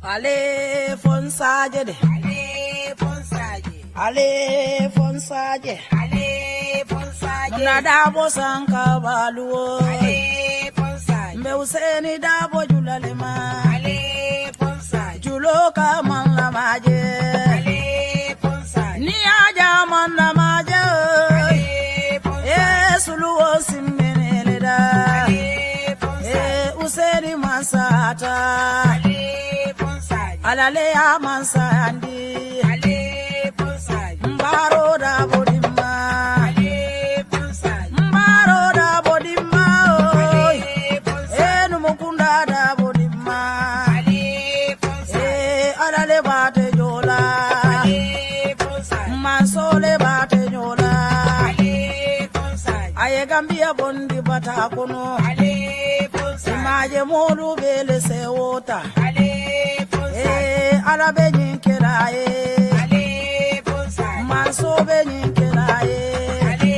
Ale fonsaje de. Ale fonsaje. Ale fonsaje. Ale fonsaje. Mna dabo sanka baluo. Ale fonsaje. Mbe useni dabo julalema. Ale fonsaje. Juloka man la maje. Ale fonsaje. Ni aja man la maje. Ale fonsaje. Suluo simmenele da. Ale fonsaje. Useni masata. Ale alale ya mansandi ale bonsai mbaro da bodima ale bonsai mbaro da bodima ale bonsai enu mukunda da bodima ale bonsai alale bate jola ale bonsai mansole bate jola ale bonsai aye Gambia bondi bata kono ale bonsai maje modu bele sewota ala be nyinkela ye ale bonsai manso be nyinkela ye ale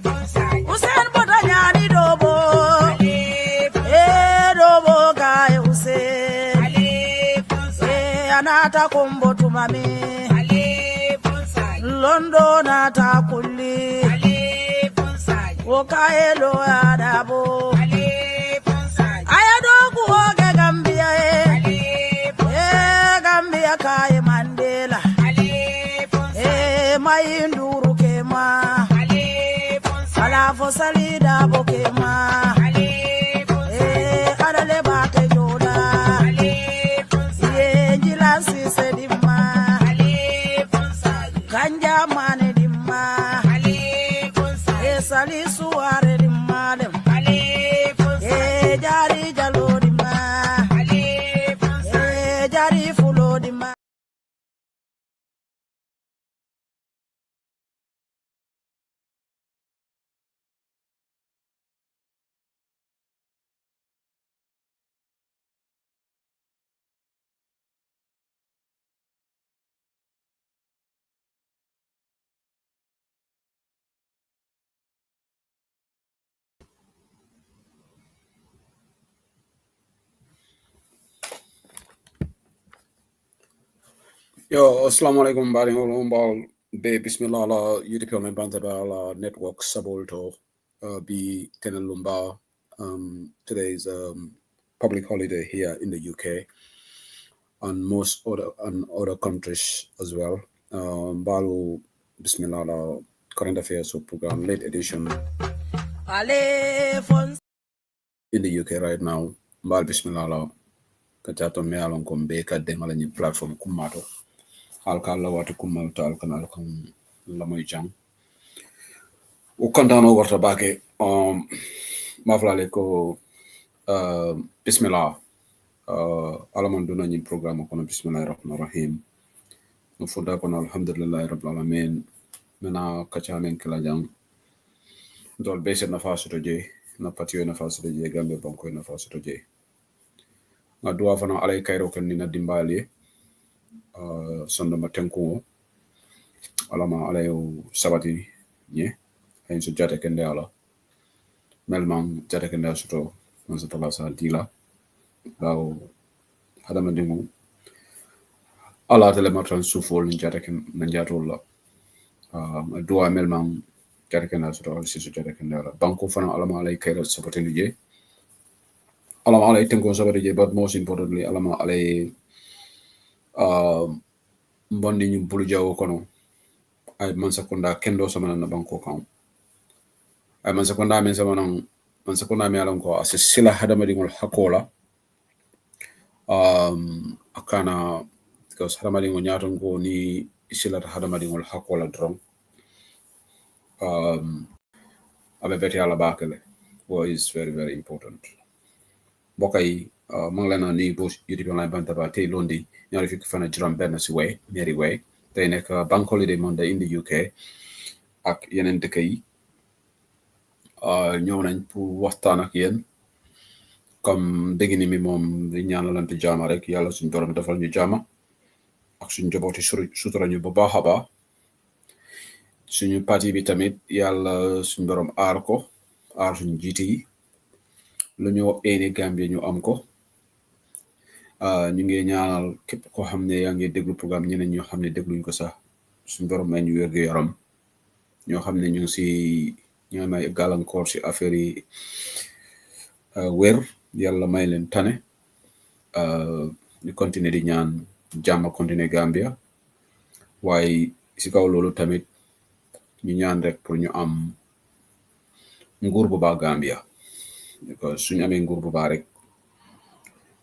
bonsai usen boda nyani dobo ale bonsai dobo gae usen ale bonsai anata kombo tumami ale bonsai londo nata kulli ale bonsai okaelo adabo ale bonsai ayado kuoge Gambia Kai Mandela ale bonsai mayinduru kema ale bonsai ala fosalida bokema ale bonsai adale bate joda ale bonsai jilansi sedima ale bonsai ganja mane dimma ale bonsai salisu are dimma dem ale bonsai jari jalo dimma ale bonsai jari fulo dimma. Yo, assalamualaikum bal be bismillah la UDP on bantaba la network sabolto be tenelumba. Today is public holiday here in the UK and most other countries as well. Balu bismillah la current affairs program late edition in the UK right now. Bal bismillah la kachato me alon kombe ka dengalani platform kumato. Alkala watu kumalta alkanal kan lamoy jang ukandano warta bake maflale ko bismillah alaman duna ñi programme kono bismillahir rahmanir rahim no funda kono alhamdulillahi rabbil alamin mena kachanen kala jang dol bese na faso je na patio na faso je Gambia banko na faso je na duwa fana alay kayro kan ni na dimbali sondo matenko alama alayo sabati nye hen so jate kende ala melman jate kende soto man sa tala sa dila daw hadama dingu ala tele matran sufol ni jate ken na jatol la duwa melman jate kende soto si so jate kende ala banko fana alama alay kayro sabati ni je alama alay tenko sabati je but most importantly alama alay mbondi ñu bulu jawo kono ay man sakunda kendo sama na banko kan ay man sakunda men sama nan man sakunda me alon ko asila hadama dingol hakola akana because hadama dingol nyaato ngo ni isila hadama dingol hakola dron abe beti ala bakale what is very very important bokay manglana ni bo UDP online bantaba tay londi ñari fik fana juram ben ci way meri way tay nek bank holiday monday in the UK ak yenen dëkk yi ñëw nañ pour waxtaan ak yeen comme dégg ni mi moom di ñaanalante jaama rek yàlla suñu borom defal ñu jaama ak suñu njabooti sutura ñu bu baax a baax suñu parti bi tamit yàlla suñu borom aar ko aar suñu jiite yi lu ñu éene Gambie ñu am ko ñu ngi ñaanal képp koo xam ne yaa ngi déglu programme ñeneen ñoo xam ne dégluñ ko sax suñu borom may ñu wér gu yaram ñoo xam ne ñu ngi si ñu ngi may gàllankoor si affaire yi wér yàlla may leen tane ñu continuer di ñaan jàmm continuer Gambia waaye si kaw loolu tamit ñu ñaan rek pour ñu am nguur bu baax Gambia because suñu amee nguur bu baax rek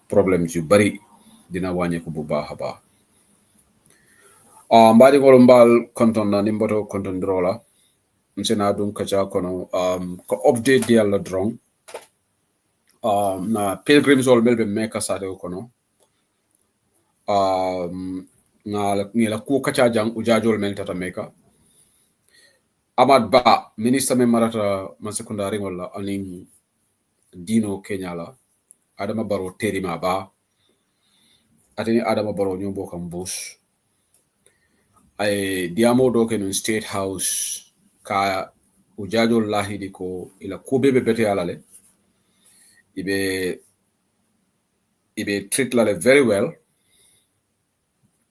problème yu bari dina wàññeeku bu baax a baax mbaɗi ngol mbal konton na nimboto konton drola msena ɗum kaca kono ko update di Allah drong na pilgrims ol ɓelɓe meka sate kono ngila ku kaca jang ujajol men tata meka Amad Ba ministre men marata man secondary wala anin dino Kenya la Adama Barrow terima ba atini Adama Barrow nyombo kam bus ay diamo do ke non state house ka ujajol lahidi ko ila kubebe bete alale ibe treat lale very well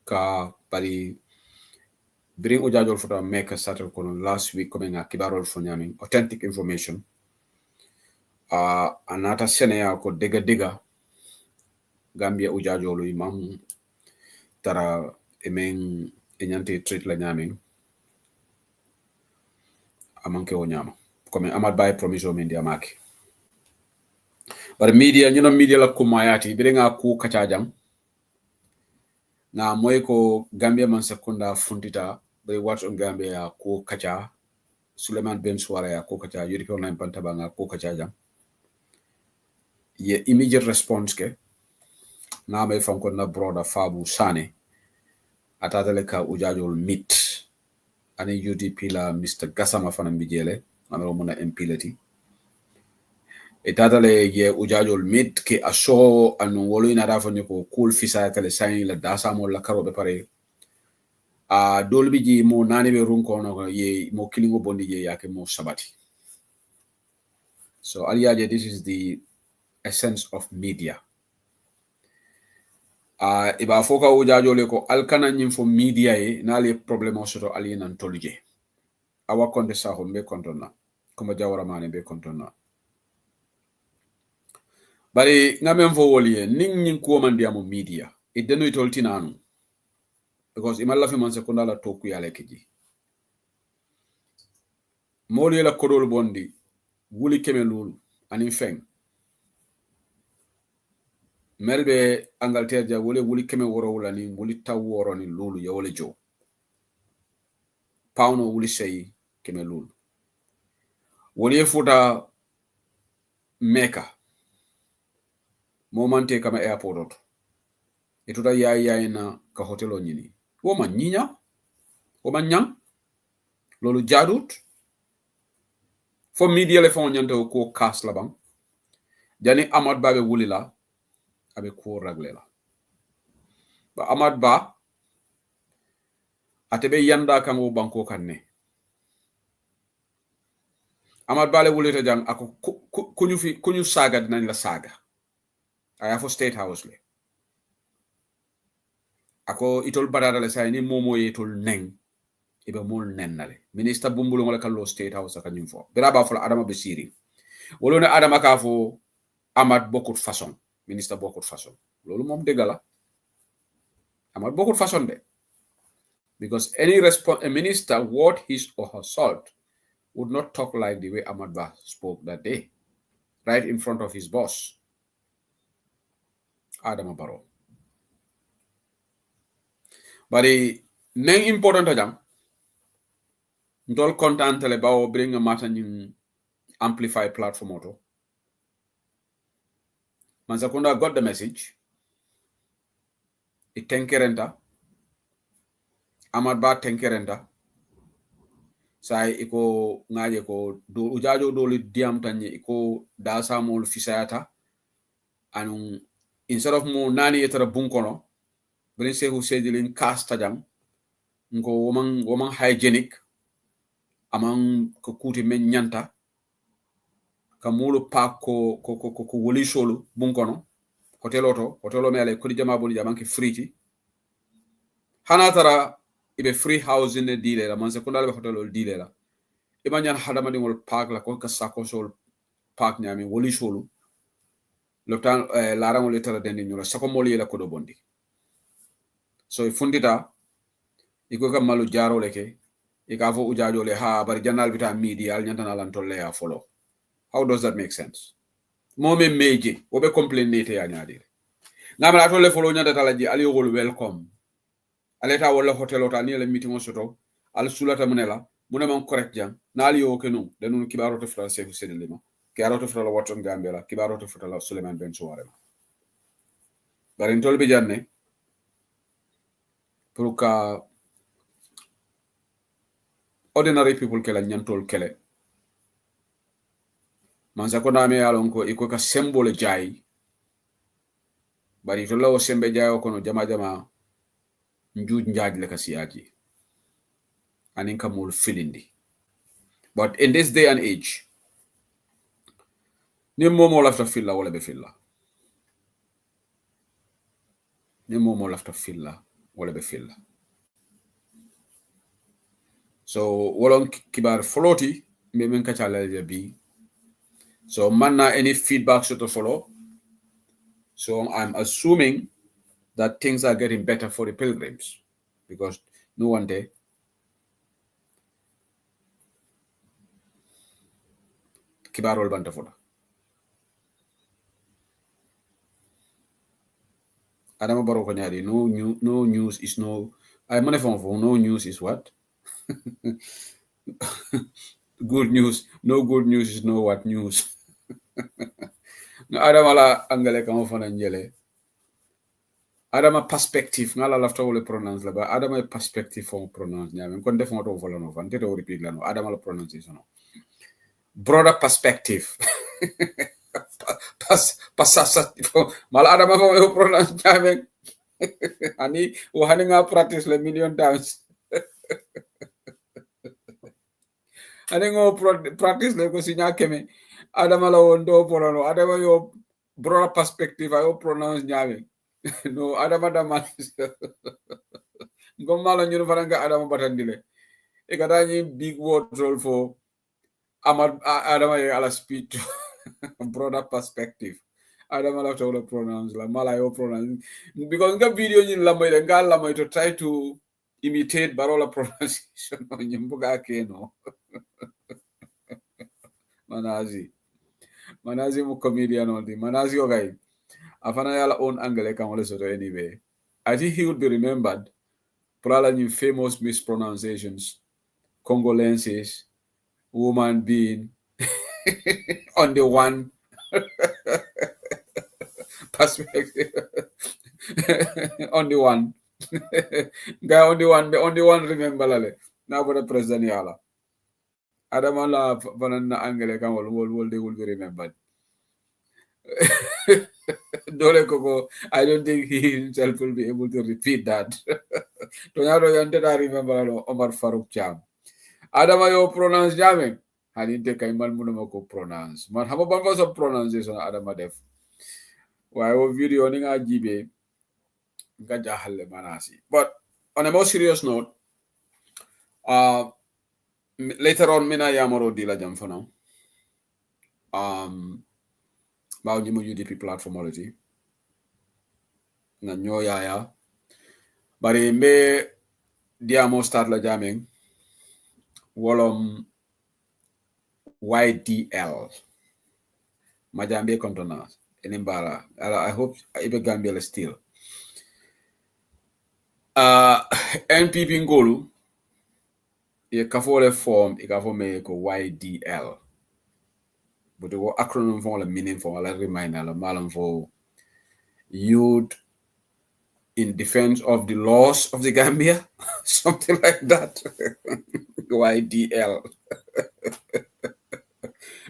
ka bari bring ujajol fota make a started kono last week coming a kibarol fo nyamin authentic information anata senea ko dega Gambia ujajolu imam tara emen enyante treat la nyamin amanke o nyama comme Amad Ba promise men dia maki bar media ñu no media la kumayati bi nga ku kaca jang na moy ko Gambia man sekunda funtita be watch on Gambia ku kaca Suleiman Ben Suara ya ku kaca yuri ko nan pantaba nga ku kaca jang ye immediate response ke na may fanko na broda Fabu Sane atatale ka ujajol mit ani UDP la Mr. Gassama fana mbijele amelo mona impilati etatale ye ujajol mit ke aso anu wolo ina rafa ko cool fisa kale sain la dasa mo la karo be pare dolbi ji mo nani be run ko no ye mo kilingo bondi ye yake mo sabati so aliyaje this is the essence of media iba foka ujajole ko alkana nyim fo media e nali problème o soto alien an tolje awa konde saho be kontona kuma jawara mane be kontona bari ngamen fo woliye ning ko mandiamo media e deno toltinanu because imalla fi man sekunda la toku yale keji moli la kodol bondi wuli keme lulu anin feng melbe Angleterre ja wuli keme woro wala ni wuli taw woro ni lulu ya wala jo pauno wuli sey keme lulu woli futa meka momante kama airport ituta yayi na ka hotelo nyini woma nyinya woma nyang lolu jadut fo media le fon nyante ko kas la bang jani Amad Ba be wuli la abe ko ragle la ba Amad Ba atebe yanda kan o banko kanne Amad Ba le wuli ta jang ako kunyu saga dinañ la saga aya fo state house le ako itol badara le say ni momo yetol neng ibe mol nennale ministre bumbulu ngala kallo state house ka nyim fo biraba fo Adama be siri wolone Adama ka fo Amad bokut façon ministre bokut façon lolu mom degala Amad bokut façon de because a minister worth his or her salt would not talk like the way Amad Ba spoke that day right in front of his boss Adama Barrow bari neng important jam ndol content le bawo bring a mata ñin amplify platform auto man sakunda got the message it tenkerenta Amad Ba tenkerenta sai iko ngaje ko do ujajo do li diam tanye iko da samol fisayata anun instead of mo nani etara bunkono brin se hu sedilin casta jam ngo woman hygienic amang ko kuti men nyanta ka mulu pa ko woli solo bunkono hotel me ale kodi jama boni jamanke free hanatara ibe free house in the dealer la man sekundal be hotel dealer la imanyan hadama dingol park la ko ka sako sol park nyami woli solu lotan larango letara dendi nyula sako moli la ko do bondi so fundita iko kam malu jaro leke ika fo ujajo le ha bari janal bita media al nyantana lan tolle ya follow. How does that make sense? Mome meje obe complain nete ya nyaade ngamala tolle follow nyanta talaji ali yogol welcome aleta wala hotel ota ni la meeting soto al sulata munela munema correct jang na ali yo kenu denu kibaro to français ko sedelima kibaro to fala Watson Gambia la kibaro to fala Suleiman Ben Souare bari ntol be janne pour ka ordinary people kela nyantol kele man sa ko name alon ko iko ka symbole jay bari to lawo sembe jayo kono jama njuj njaaj le ka siyaji anin kamul filindi. But in this day and age ni momo lafta filla wala be filla ni momo lafta filla wala be filla so wolon kibar floti me men ka chala bi so manna any feedback to follow. So I'm assuming that things are getting better for the Pilgrims because no one day kibarol banta foda adama baro ko nyaadi no news is no ay mané fon no news is what good news no good news is no what news adama la angale kamo fona njele adama perspective ngala lafta wole pronounce la ba adama perspective fon pronounce nyame kon def ngoto vola no fan tete o repeat la no adama la pronunciation no broader perspective mal adama fo pronounce nyame ani o hani nga practice le million times ani ngo practice le ko sinya keme adama la wondo porono adama yo broader perspective ayo pronounce nyame no adama da man ngomala nyunu faranga adama batandile e kada ni big word role for adama ye ala speech broader perspective adama la to pronounce la mala yo pronounce because nga video ni la moy nga la moy to try to imitate barola pronunciation no nyimbuga keno manazi mo comedian on the manazi okay afana yala own angle kan wala soto anyway I think he would be remembered for all the famous mispronunciations Congolenses woman being on the one perspective on the one guy on the one remember lale now for the president yala adamala banana angle kan will they will be remembered Dole Koko, I don't think he himself will be able to repeat that. Tonyaro yante da remember Omar Farouk Cham. Adama yo pronounce jamming. Haninte kaiman muna ko pronounce. Man haba bamba sa pronunciation Adama def. Why o video ni nga jibe nga jahalle manasi. But on a more serious note, later on mina yamaro dila jam for now. Bao jimu UDP platform already. Na nyo yaya bari mbe diamo start la jamming wolom YDL majambe contenance enimbala I hope ibe Gambia still NPP ngolu ye kafole form e kafo me ko YDL but the acronym for la meaning for la reminder la malam for youth in defense of the laws of the Gambia, something like that. YDL.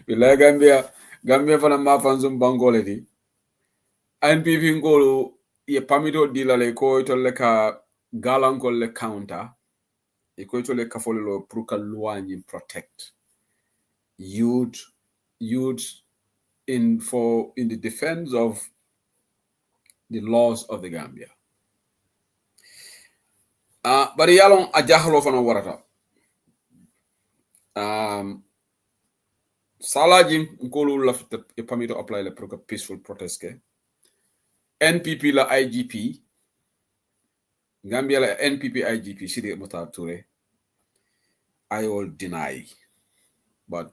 Bila Gambia fana mafanzum bangoledi. NPP ngolo ye pamito dila le ko ito le ka galankol le counter. E ko ito le ka follow pruka luanyi protect youth in the defense of the laws of the Gambia. But yalong ajahlo fana warata. Salaji nkolu lafta e pamito apply le pour peaceful protest ke. NPP la IGP Gambia la NPP IGP Sidi Mutar Touré I will deny. But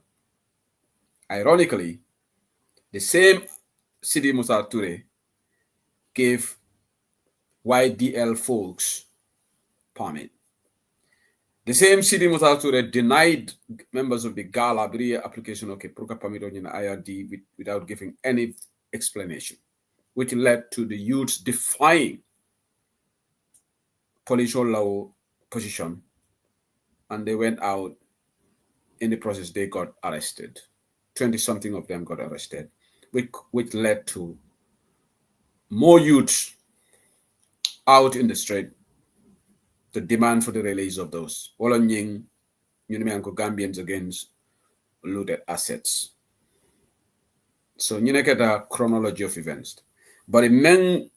ironically, the same Sidi Mutar Touré gave YDL folks permit. The same Sidi Mutar Touré denied members of the Gala application okay permit on IRD without giving any explanation, which led to the youths defying political law position, and they went out. In the process, they got arrested. 20-something of them got arrested, which led to more youths out in the street to demand for the release of those. Gambians against looted assets. So, you know, the chronology of events. But in men,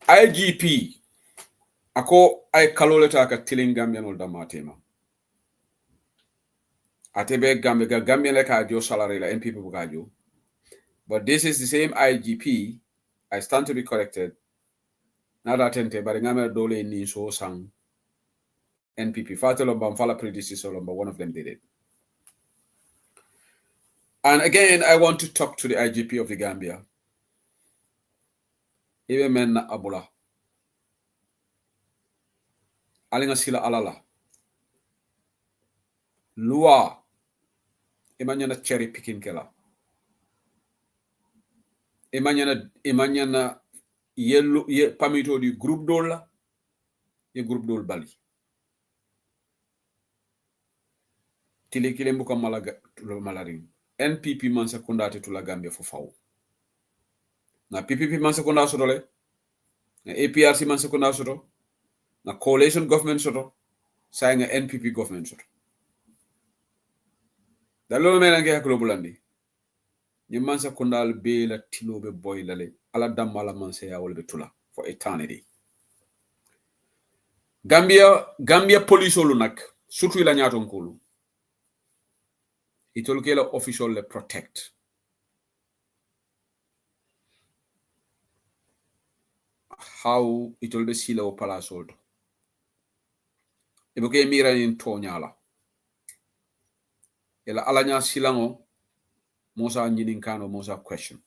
IGP, ako ay kaloleta ka tiling Gambian ol damatema. Atebe Gambia le ka jo salary la NPP bukajo. But this is the same IGP. I stand to be corrected. Not attente, but ngame dole ni so sang NPP. Fatolomba mfala predecessor lomba, one of them did it. And again, I want to talk to the IGP of the Gambia. Even men na abula. Alinga sila alala. Lua. Imanyana cherry picking kela. Imanyana yellow pamito di group dola. Ye group dol bali. Tile kile mbuka malaring. NPP man sekundate to la Gambia for faw. Na PPP man sekunda sotole. Na APRC man sekunda soto. Na coalition government soto. Saying NPP government soto. Dalo menange haklo bulandi. Ni man sekunda al be la tilobe boy lale. Ala damala man se ya wolbe tula for eternity. Gambia police olunak. Surtout ila nyaton kolu. Itol ke la official le protect. How itol de sila o palasol. Ibuke mira in tonyala. Ela alanya silango Mosa nyininkano Mosa question.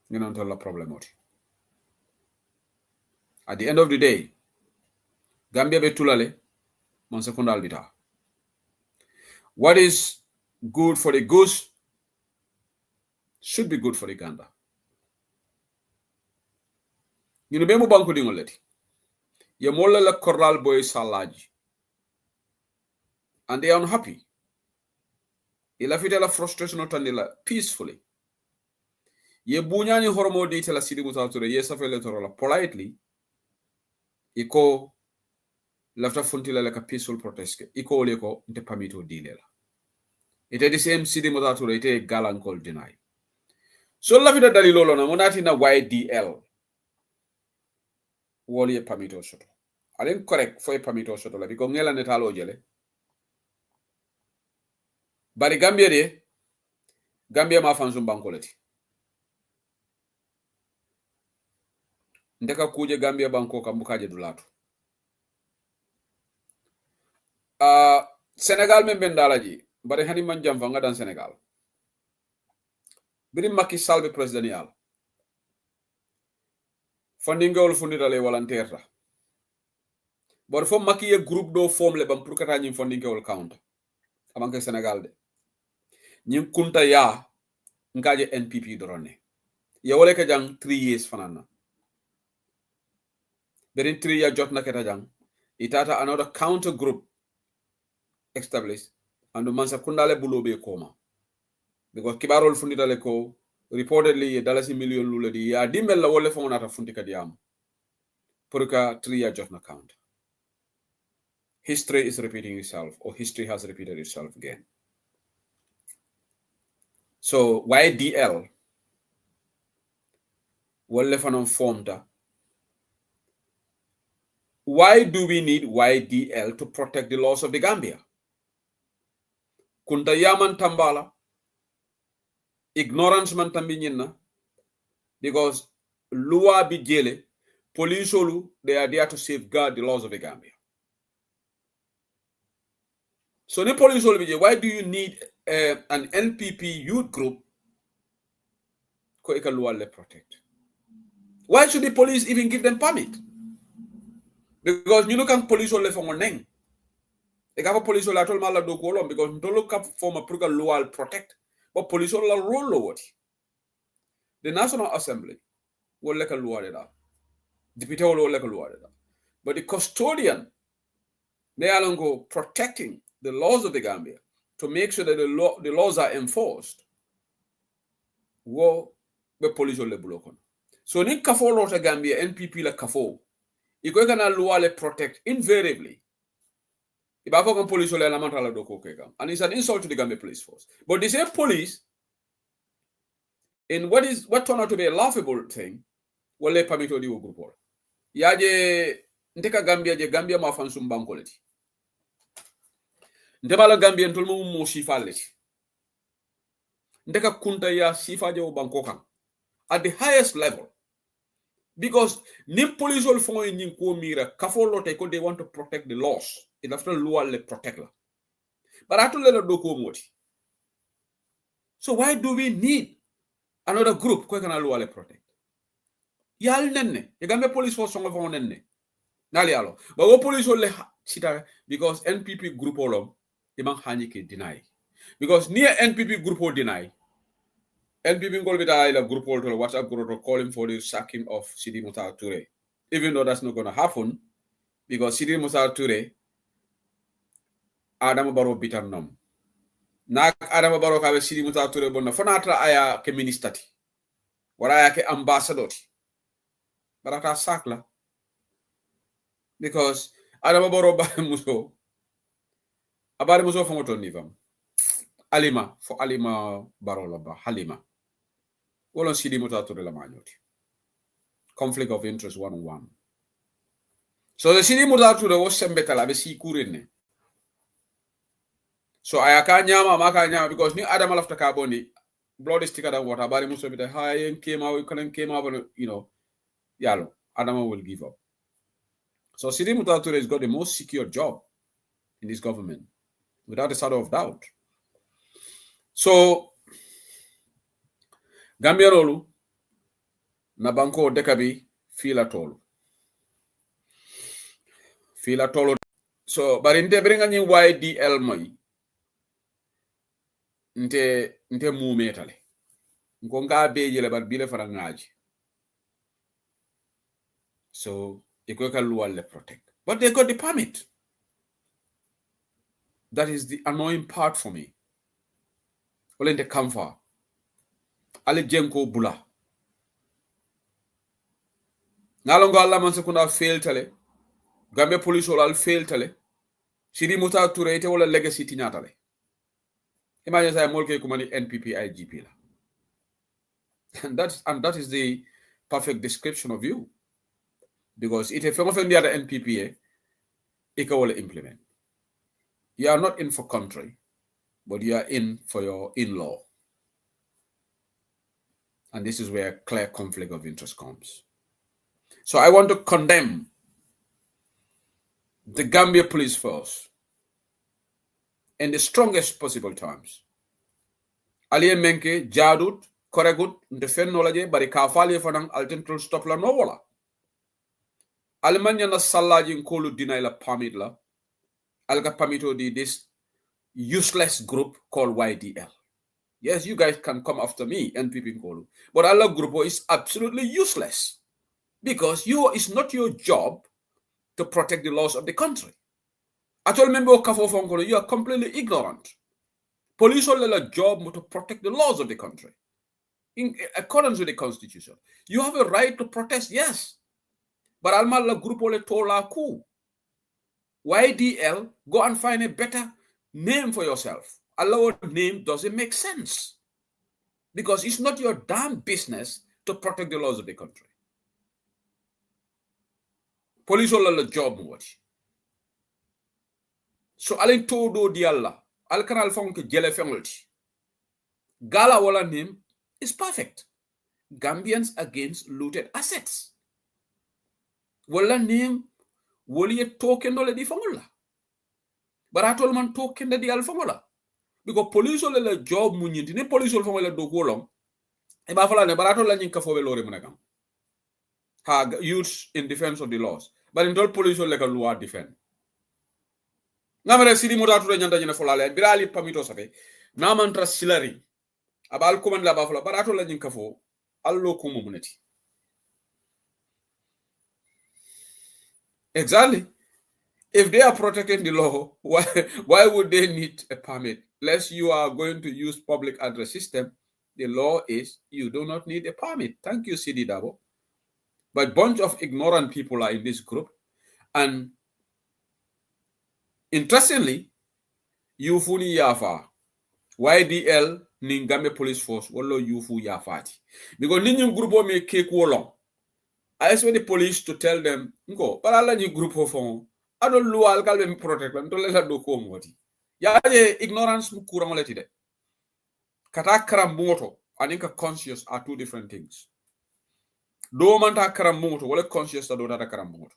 You know la problem oti. At the end of the day, Gambia be tulale man sekundal bita. What is good for the goose should be good for the gander. You know, bemu banko dingoleti. Ya molla la corral boy salaji. And they are unhappy. Ila fita la frustration otandila peacefully. Ye bunyani horomo di tela sidi mutature ye safele torola politely. Iko lafta funtila like a peaceful protest. Iko oleko nte pamito dilela. Ite the same sidi mutature ite galan called deny. So lafita dalilolo na monati na YDL. Woli e pamito soto. Alen correct fo e pamito soto la biko ngela netalo jele. Bari Gambia ma fanzum bankoleti. Ndeka kuje Gambia banko kambukaje dulatu. Senegal men bendalaji. Bari hani manjam fanga dan Senegal. Biri Macky Sall be presidential. Fundingol fundira le volontaire. Bor fo Macky ye groupe do form le bam pour kata nyim fundingol count. Amanke Senegal de. Nyim kunta ya ngaje NPP dorone. Ye wole ka jang 3 years fanana. Berin 3 years jot na keta jang. Itata another counter group established and mansa kundale bulobe koma. Because kibarol fundita le ko reportedly ye dalasi million lule di ya dimbel la wole fo nata fundika diam. Pour ka 3 years jot na count. History is repeating itself, or history has repeated itself again. So YDL wale fanon formta. Why do we need YDL to protect the laws of the Gambia? Kunta yaman tambala, ignorance man tambi nyinna, because luwa bi jele, police olu, they are there to safeguard the laws of the Gambia. So the police olu bi jele, why do you need an NPP youth group ko eka luwa le protect? Why should the police even give them permit? Because you know can police olu le fongo neng. The government police will tell mala do kolom because don't look up for a program law protect, but police will roll over. The National Assembly will like a law that. Deputy will like a law that. But the custodian, they are go protecting the laws of the Gambia to make sure that the laws are enforced. Wo the police will block on. So ni kafo lota Gambia NPP la kafo. Iko kana law le protect invariably. Police and it's an insult to the Gambia police force. But the same police, in what turned out to be a laughable thing, will let permit to the group. Yaje ndeka Gambia je Gambia ma fansum bankoleti. Ndebala Gambia ntolmo mo sifaleti. Ndeka kunta ya sifa je bankokan at the highest level. Because nim police will find in mira kafolo take they want to protect the laws. It after law le protect la. But I let doko moti. So why do we need another group ko kana law le protect? Yal nenne. You Gambia police force songo fon nenne. Nali alo. But what police will le sita because NPP group olom imang hanike deny. Because near NPP group will deny. NPP will be the group or WhatsApp group calling for the sacking of Sidi Mutar Toure. Even though that's not going to happen, because Sidi Mutar Toure, Adam Baro bitan nom. Nak Adam Baro kabe Sidi Mutar Toure bonna fonatra aya ke ministati. Wara aya ke ambassador. Barata sakla. Because Adam Baro ba muso. Abare muso fongoto nivam. Alima for Alima Barola ba Halima. Wala Sidi Mutar Toure la magnoti. Conflict of interest 1-on-1. So the Sidi Mutar Toure was sembetala be si kurene. So ayaka nyama maka nyama because ni Adam lafta carboni blood is thicker than water. Bari muso bita high came out, yalo Adam will give up. So Sidi Mutar Toure has got the most secure job in this government, without a shadow of doubt. So Gambia rolu na banko dekabi fila tolu. So bari nte bringa nyi YDL moy nte mu metale. Nko nga beje bar bile fara ngaji. So iko ka luwa le protect. But they got the permit. That is the annoying part for me. Olente kamfa. Ale jenko bula. Nalongo alla man sekunda fail tale. Gambia police all fail tale. Sidi Mutar Toure ite wala legacy tinyatale. Imagine say molke kumani NPP IGP la. And that is the perfect description of you. Because it if you the other NPP it will implement. You are not in for country, but you are in for your in-law. And this is where clear conflict of interest comes. So I want to condemn the Gambia police force in the strongest possible terms. Alien menke jadut koregut defen nolaje bari kafali fanang altentul stop la no wala. Almanya na salaji nkolu deny la permit la. Alga permito di this useless group called YDL. Yes, you guys can come after me, NPP Nkolu. But Allah group is absolutely useless. Because it's not your job to protect the laws of the country. I told member of Kafo Fonkolo, you are completely ignorant. Police only a job to protect the laws of the country. In accordance with the constitution. You have a right to protest, yes. But Alma group only tola ku. YDL, go and find a better name for yourself. Our name doesn't make sense. Because it's not your damn business to protect the laws of the country. Police all the job watch. So alin todo di Allah. Al kanal fonke jele fengolti. Gala wala name is perfect. Gambians against looted assets. Wala name woli token dole di fongola. Baratol man token di al fongola. Because police all the job munyinti ni police all fongola do kolong. E ba fala ne baratol la nyinka fobe lore munakam. Ha used in defense of the laws. But in all police all like a law defend. Namere sidi mutatu nyanda jina folale birali pamito safe. Namantra silari. Abal kuman la ba fala baratol la nyinka fo allo kumu muneti. Exactly. If they are protecting the law, why would they need a permit? Unless you are going to use public address system, the law is you do not need a permit. Thank you, Sidi Dabo. But bunch of ignorant people are in this group. And interestingly, Yufuni Yafa, YDL, Ningame Police Force, Wallo Yufu Yafati. Because Ninyu group may cake long. I expect the police to tell them, go, but I'll you group of phone. I don't know, I'll call them protect them, don't let her do come what. Yaje ignorance mukuramoleti. Katakara moto, I think a conscious are two different things. Do manta karamoto, wale conscious do data karamoto.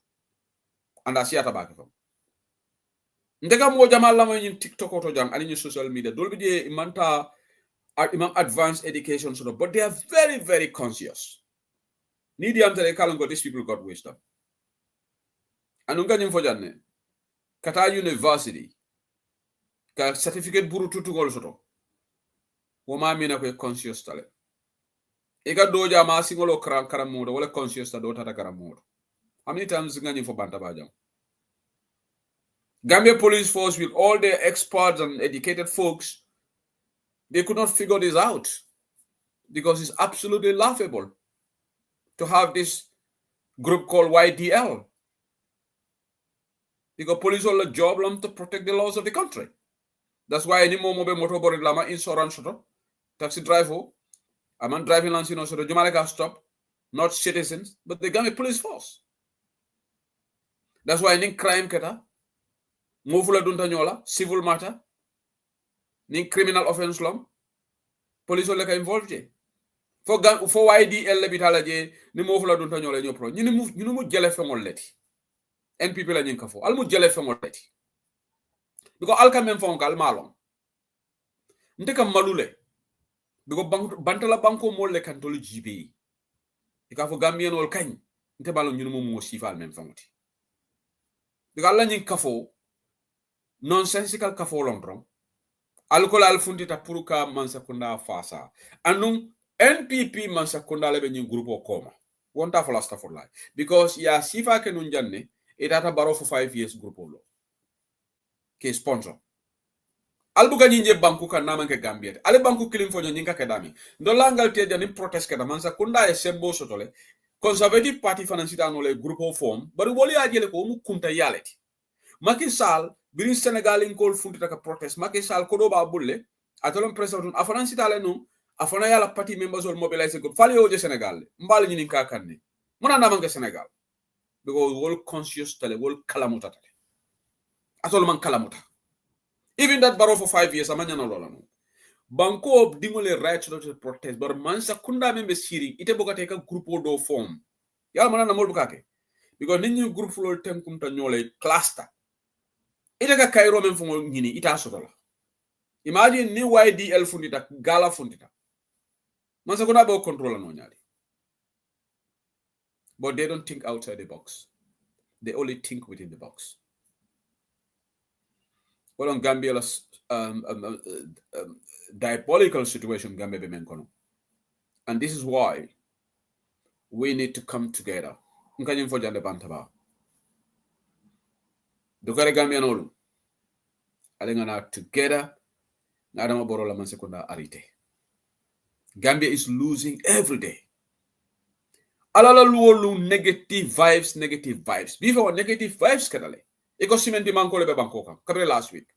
And that's yata back from. Ndega mo jamal la in TikTok auto jang and in social media. Dolby de manta advanced education sort of, but they are very, very conscious. Need the answer they these people got wisdom. Anunga nyimfo janne. Kata university. Ka certificate buru tutu gol soto. Wama mina kwe conscious tale. Eka doja ma singolo karamoto wala conscious ta do tata karamoto. How many times nga nyimfo banta bajam? Gambia Police Force with all their experts and educated folks, they could not figure this out because it's absolutely laughable to have this group called YDL. Because police all the job to protect the laws of the country. That's why any more mobile motor board lama insurance taxi driver, a man driving license so the Jamaica stop, not citizens, but the Gambia Police Force. That's why any crime keta, mufula duntanyola, civil matter, ni criminal offense law, police all like involved. For YDL lebitala je ni mufula duntanyola nyopro. You know jele fengol leti. NPP la nyinka fo. Almu jele fengol leti. Because alka men fonka almalong. Ndeka malule. Because bantala banko molle kantolu jibe. Ika fo Gambian ol kany. Nte balong ñu mo sifal men fongoti. Because alla nyinka fo nonsensical ka fo longtron. Alkola alfuntita puruka mansakunda fasa. Anung NPP mansakunda lebe nyi grupo koma. Wonta for last for life. Because ya sifa ke nunjanne it had a borrow for 5 years grupo lo. Ke sponsor. Albuga nyinje banku ka namanke Gambia. Ale banku kilim fo nyinka kedami. Ndo langal te jani protest kada mansakunda e sembo sotole. Conservative Party financita no le grupo form, but woli ajele ko mu kunta yaleti. Macky Sall birin Senegal in call funtita ka protest. Macky Sall kodo ba bulle atolon president afana sitale no afana yala party members will mobilize go fali oje Senegal mbal ñini ka kanne mona namanke Senegal because wol conscious tale wol kalamuta tale atol man kalamuta even that barrow for 5 years amanya no lola no banko dingole right to protest but man sakunda membe siri ite bokate ka grupo do form yalla mana na mol bukake because nit ñi groupe lol tenkum ta ñolay cluster ite ka kayro men fongo ñini ita sotola imagine ni YDL fundita gala fundita man sakunda be control no ñali but they don't think outside the box, they only think within the box. Well, on Gambia's diabolical situation Gambia be menkono, and this is why we need to come together. Nkanyim fo jande bantaba dokare Gambia nolu alengana together na adama borola man sekunda arite. Gambia is losing every day. Alala luolu negative vibes. Before negative vibes kadale. Iko simenti mankole be bankoka. Kabre last week.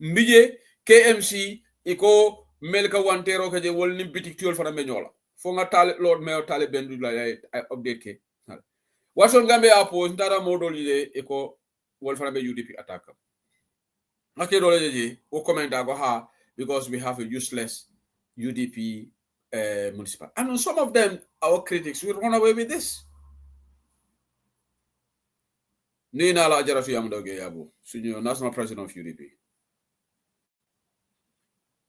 Mbije KMC iko melka wantero ke je wolni bitik tiol fana menyola fo nga tale lord mayor tale bendu la ay update ke wason Gambia apo ndara modol ide eko wol fana be UDP attack ake dole je o commenta go ha because we have a useless UDP municipal, and some of them, our critics, will run away with this. Nina la jaratu yamdoge yabo, senior national president of UDP.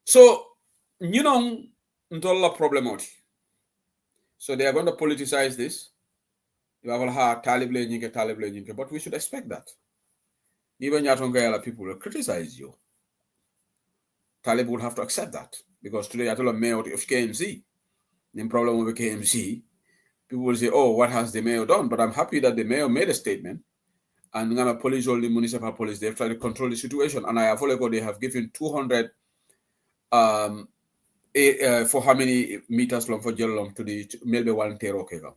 So, you know, ntolla problem out. So they are going to politicize this. You have a talible, but we should expect that. Even Yatongayala people will criticize you. Talib would have to accept that because today I told a mayor of KMC. The problem with KMC, people will say, "Oh, what has the mayor done?" But I'm happy that the mayor made a statement. And Ghana police, all the municipal police, they've tried to control the situation. And I have also they have given 200 for how many meters long for Jelom to the Melbe one Terokega.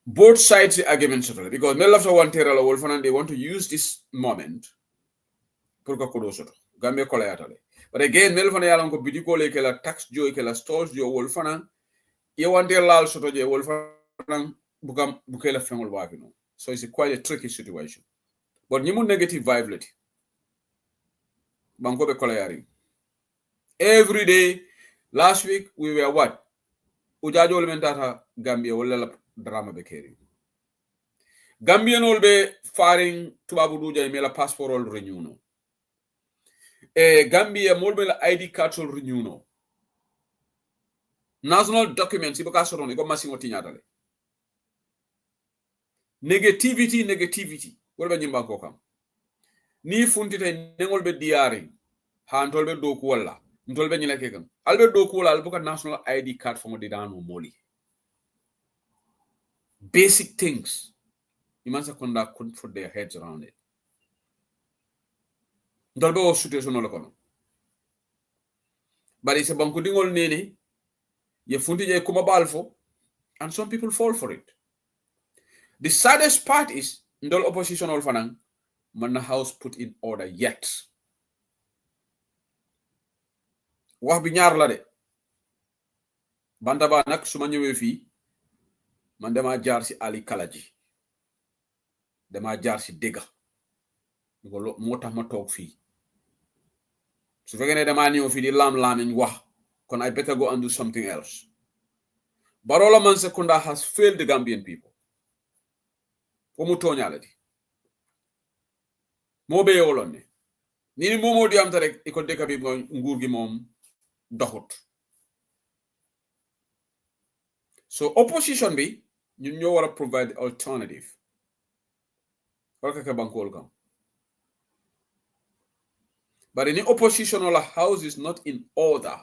Both sides the arguments because Melafta one Terra Wolfan, they want to use this moment. Gambia Kolayatale. But again, Melfana Yalanko Bidiko Lekela tax joy Kela stores your Wolfana. You want their lal soto je Wolfana Bukam Bukela Family Wavino. So it's quite a tricky situation. But nimu negative vibe Banko be kolayari. Every day, last week we were what? Ujajo elementata Gambia wala drama bekeri. Gambia no be faring tubabu duja imela passport ol renew. Gambia molbe la ID card ol renew. National documents iboka soron iko masingo tinyatale. Negativity. Wala nyimba kokam. Ni funtite nengol be diari. Hantol be doku wala. Ntolbe nyila kekam. Albe doku wala albuka national ID card from the dano moli. Basic things. Imansa konda couldn't put their heads around it. Ntolbe o situation no kono. But it's a bankudingol nene. Ye funti je kuma balfo. And some people fall for it. The saddest part is ndol opposition ol fanang man house put in order yet. Wax bi ñaar la de banta ba nak suma ñëwé fi man dama jaar ci Ali Kalaji dama jaar ci Dega ngolo motax ma tok fi su fekkene dama ñëw fi di lam wax kon I better go and do something else. Barola Man Sekunda has failed the Gambian people. Komu toñala di mo be yolon ne ni momo di am ta rek iko deka bi nguur gi mom doxut. So opposition bi ñun ñoo wara provide alternative. Wala ka bankol kam. But in the opposition or house is not in order.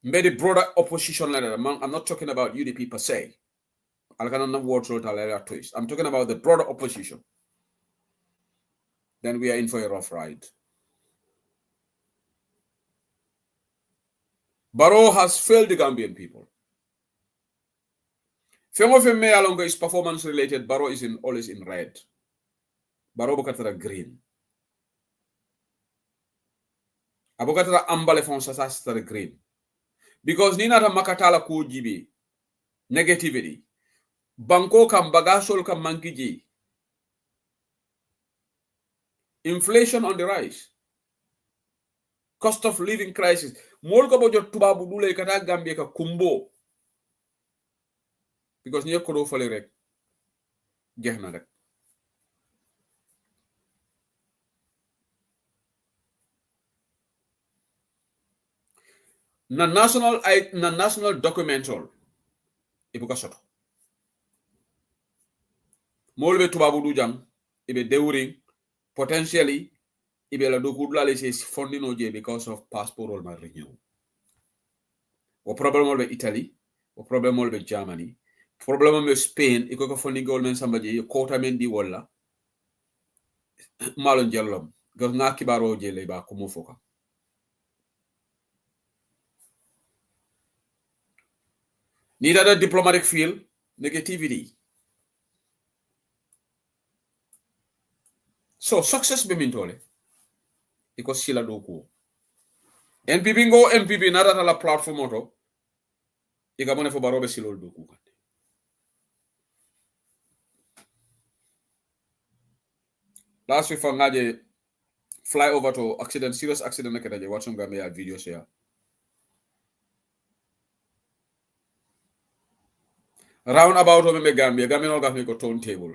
Maybe broader opposition leader. I'm not talking about UDP per se. I'm talking about the broader opposition. Then we are in for a rough ride. Barrow has failed the Gambian people. Fengofeme alonga is performance related. Barrow is always in red. Barrow bokatara green. Abokatara ambale fonsa green. Because nina ta makatala ku jibi negativity. Banko kam bagasol kam mankiji. Inflation on the rise. Cost of living crisis. Mol ko bojo tubabu dule kata Gambia ka kumbo. Because niya ko do fale rek. Jeex na rek. Na national documental ibuka soto. Mol be tubabu du jang ibe dewring potentially ibe la do kudla le se fondino je because of passport or ma renew. O problem ol be Italy, o problem ol be Germany, problem ol be Spain iko ko fondingo ol men samba je kota men di wala malon jallom gas nga kibaro je le ba ko mo foka. Neither the diplomatic field, negativity. So success be mintole. Because sila doko. NPP ngo NPP narata la platform oto igamone fo barobe silol do kukande last week fangaje fly over to accident serious accident nakadaje watson Gambia video share round about o me Gambia no gafni ko turntable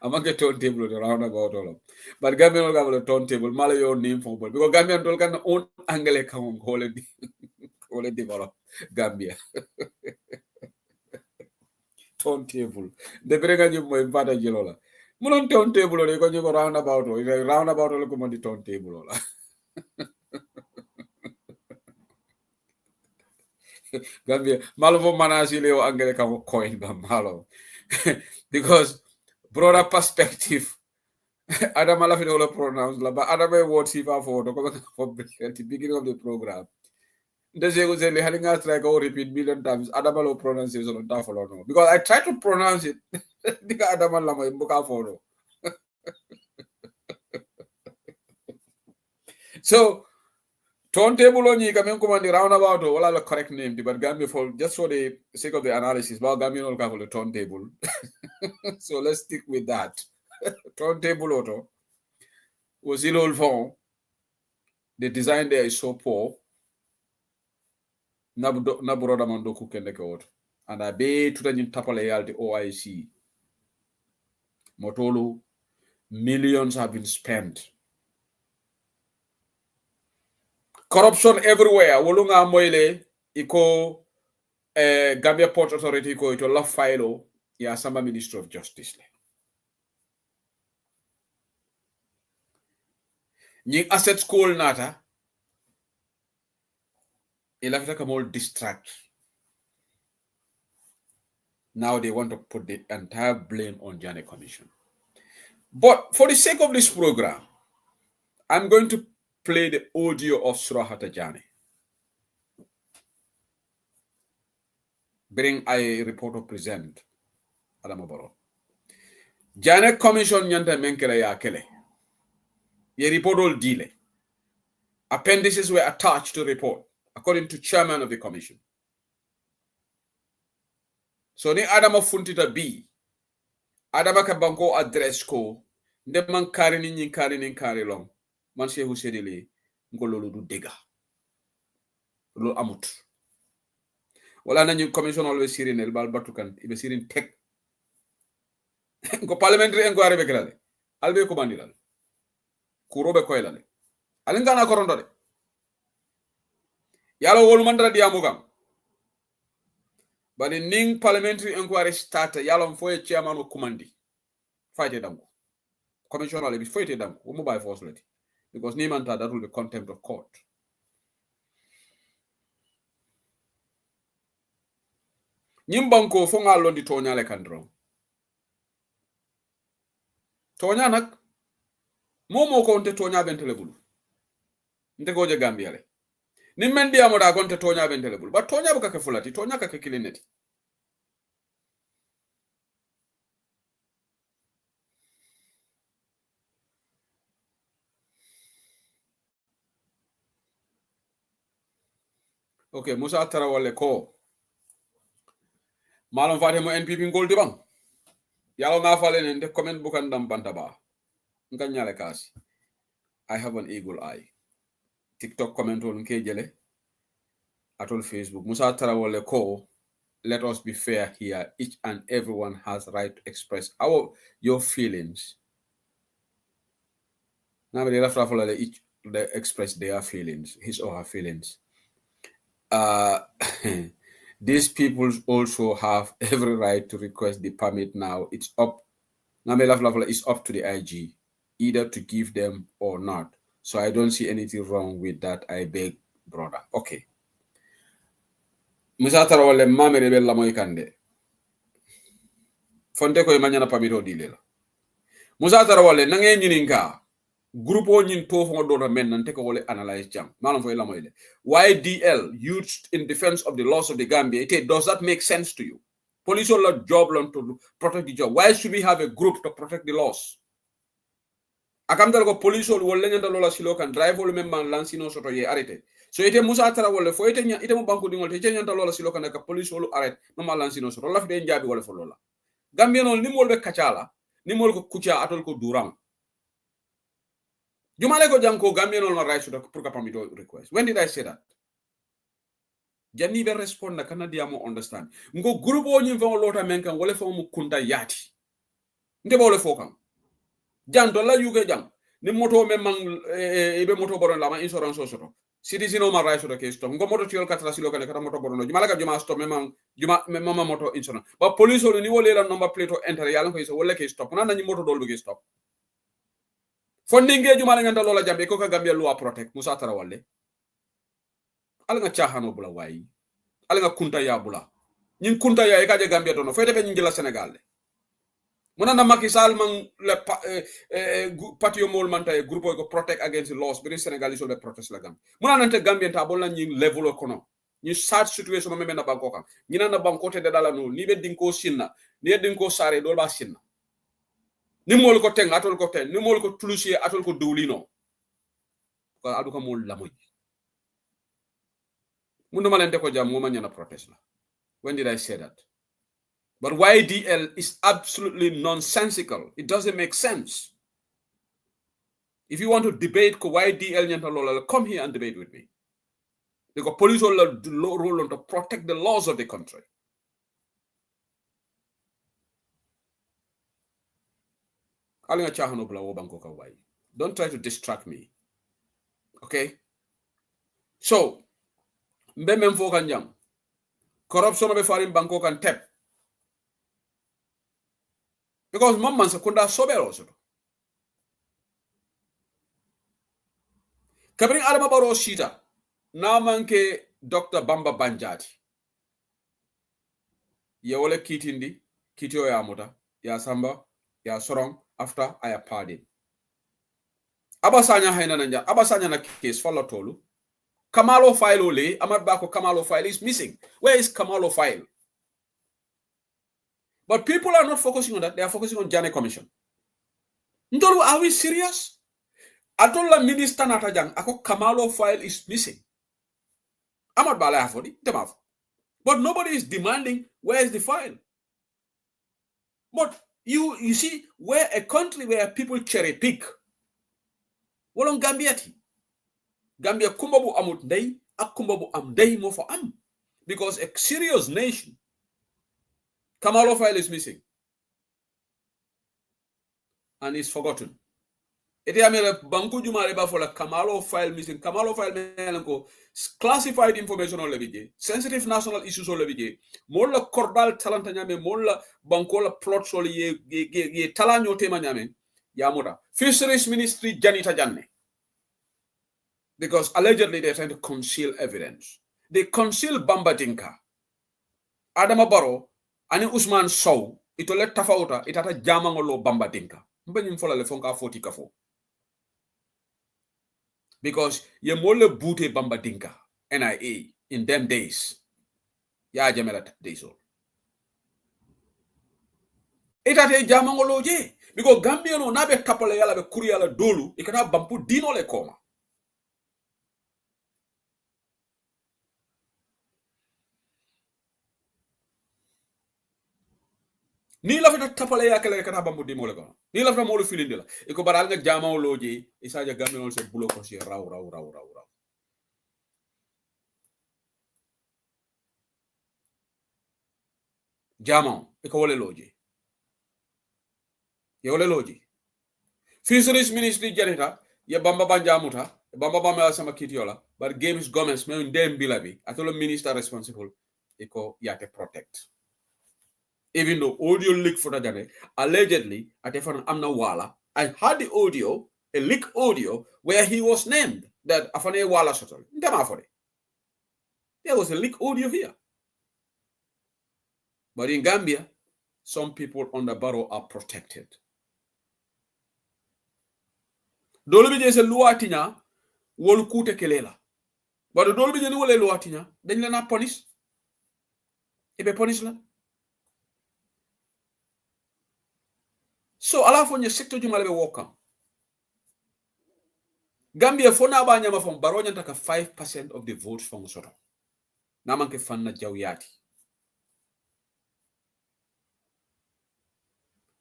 amake turntable the round about all but Gambia no gafni turntable mala yo name for because Gambia tol kan on angale kam hole develop Gambia turntable de brega ñu moy bata jilola munon turntable de ko ñu ko round about o ko mandi turntable la Gambia malo fo manasi leo angale kam coin ba malo because broader perspective Adam Alafi will pronounce la but Adam word sifa for at the beginning of the program. Does you say having us like all repeat million times Adam will pronounce it on top no because I try to pronounce it because Adam Lama in Buka photo. So turntable on you can command the roundabout or all the correct name, but Gambia for just for the sake of the analysis, about Gambia will cover the turntable. So let's stick with that. Turntable auto was in old form. The design there is so poor. Naburoda Mandoku Kendekot. And I be to the Tapale the OIC. Motolo, millions have been spent. Corruption everywhere. Wolunga Moile, Iko Gambia Port Authority, Iko ito love file, ya Samba Minister of Justice. Nying asset school nata, ilafita kamol distract. Now they want to put the entire blame on Janneh Commission. But for the sake of this program, I'm going to play the audio of Surahata Janneh. Bring a report of present Adamabaro. Janneh Commission nyanta menkele ya kele. Ye report all dile. Appendices were attached to the report, according to chairman of the commission. So ni Adama funtita B. Adama kabanko address ko. Ndem man kari ni kari long. Man Shehu Sedele ngololo du dega. Lo amut. Wala na ñu commission always sirin el bal batukan ibe sirin tek. Ko parliamentary inquiry be kelale. Albe ko bandilal. Kurobe ko elale. Alingana korondo de. Yalo wolu mandra diamugam. But the Ning parliamentary inquiry started, yalom foye chairman of commandi. Fight it down. Commissioner will be fight it down. Mobile force lady. Because Nimanta that will be contempt of court. Nyimbanko fonga londi tonya le kandro. Tonya nak momo ko onte tonya bentele bulu. Nte goje Gambia le. Nimendi amoda konte tonya bentele bulu. But tonya buka ke fulati, tonya ka ke kilineti. Okay, Musa Tarawale ko. Malon fate mo NPP ngol di bang. Yalo nga fale ne comment bukan dam bantaba. Nga nyale kasi. I have an eagle eye. TikTok comment on ke jele. Atol Facebook. Musa Tarawale ko. Let us be fair here. Each and everyone has right to express your feelings. Now each they express their feelings, his or her feelings. These people also have every right to request the permit now. It's up to the IG either to give them or not. So I don't see anything wrong with that. I beg, brother. Okay. Musa Tarawale mame rebella moy kande. Fonte ko manyana pamito dilela. Musa Tarawale nange nyininka. Group o nyin to fo do men nan te ko wole analyze jam. Malam fo la moy le. YDL used in defense of the laws of the Gambia. Does that make sense to you? Police all job to protect the job. Why should we have a group to protect the laws? akam dal ko police ol wolle nyanta lola silo kan drive ol memman lansino soto ye arrêté so ite musa tara wolle fo ite mo banku dingol te nyanta lola silo kan ka police ol arrêté memman lansino soto la fide njabi wala fo lola gambien ol nimol be kacala nimol ko kucia atol ko durang jumale ko janko gambien ol ma right soto pour ka pamito request. When did I say that? Janni be respond na kana dia mo understand ngo groupe o nyim fo lota men kan wala fo mu kunta yati nde bole fo kan jan do la yuge jang ni moto men man be moto boron la ma insurance o soto citizen o ma right soto ke stop ngo moto tiol katra silo kan kata moto boron jumala ka juma stop men mama moto insurance ba police o ni wole la number plate o enter yalla ko so wala ke stop na ni moto dol ke stop fondinge jumala nganta lola jambe ko ka Gambia loi protect musa tara walle ala nga chahano bula wayi ala nga kunta ya bula nyin kunta ya e kaje Gambia dono fete be nyingila Senegal mona na Macky Sall man le patio mol man tay groupe ko protect against the laws bi Senegal so be protest la gam mona nante Gambia ta bol na nyin level kono nyi sad situation mo memena banko kan nyina na banko te de dala no ni be dinko sinna ni dinko sare do ba sinna ni mol ko teng atol ko ten ni mol ko tulusi atol ko dowlino ko adu ko mol la moy mundo malente ko jam mo manyana protest la. When did I say that? But YDL is absolutely nonsensical. It doesn't make sense. If you want to debate ko YDL nyanta lola, come here and debate with me. Because police will role to protect the laws of the country. Don't try to distract me. Okay? So, mbemem fo kanjang. Corruption be farin banko kan tep. Because mamman sekunda sobe also. Kabring Adama Barrow shita. Na manke Dr. Bamba Banjati. Ya wole kitindi, kitio ya mota, ya samba, ya sorong, after I pardon. Abasanya haina nanja, abasanya na case follow tolu. Kamalo file ole, Ahmad Bako Kamalo file is missing. Where is Kamalo file? But people are not focusing on that. They are focusing on Jane Commission. Ndolu, are we serious? Atola minister natajang, ako Kamalo file is missing. Ahmad Bala Afodi, Demaf. But nobody is demanding where is the file. But you see, where a country where people cherry pick. Wolong Gambia ti. Gambia kumbabu amut day, akumbabu am day mo for am. Because a serious nation, Kamalo file is missing. And is forgotten. Ete amele banku jumare ba fola Kamalo file missing. Kamalo file melanko classified information on lebije, sensitive national issues on lebije, molla cordal talanta nyame, molla bankola plots on ye talanyo tema nyame, yamuda. Fisheries Ministry janita janne. Because allegedly they're trying to conceal evidence. They conceal Bamba Dinka. Adama Barrow, ani Usman Sow, itole tafauta, itata jamangolo Bamba Dinka. Mbenye mfola le fonka 40 kafo. Because ye mole boote Bamba Dinka, NIA, in them days. Ya jamela days old. Itate jamangolo je. Because Gambia no nabe tapale yala be kuri yala dolu, ikata bampu dino le koma. Ni la fita tapale ya kala kata bambu di mole ko ni la fita molu filindi la e ko baral nga jama loje isa ja gamme non se bulo ko si raw jama e ko wole loje ye wole loje Fisheries Ministry janita ye bamba banjamuta bamba bamba sama kitiola but games governments me ndem bilabi atolo minister responsible e ko yate protect. Even though audio leak for that, allegedly, at Amna Wala, I had the audio, a leak audio, where he was named that Afane Wala Shuttle. There was a leak audio here. But in Gambia, some people on the Barrow are protected. Dolby is a luatinya, wolukute kelela. But the Dolby is a luatinya, then you're not punished. If you punish them. So ala fonye sector jumale be wokam. Gambia fona ba nyama fon baro nyanta ka 5% of the votes from soto naman ke fanna jawyati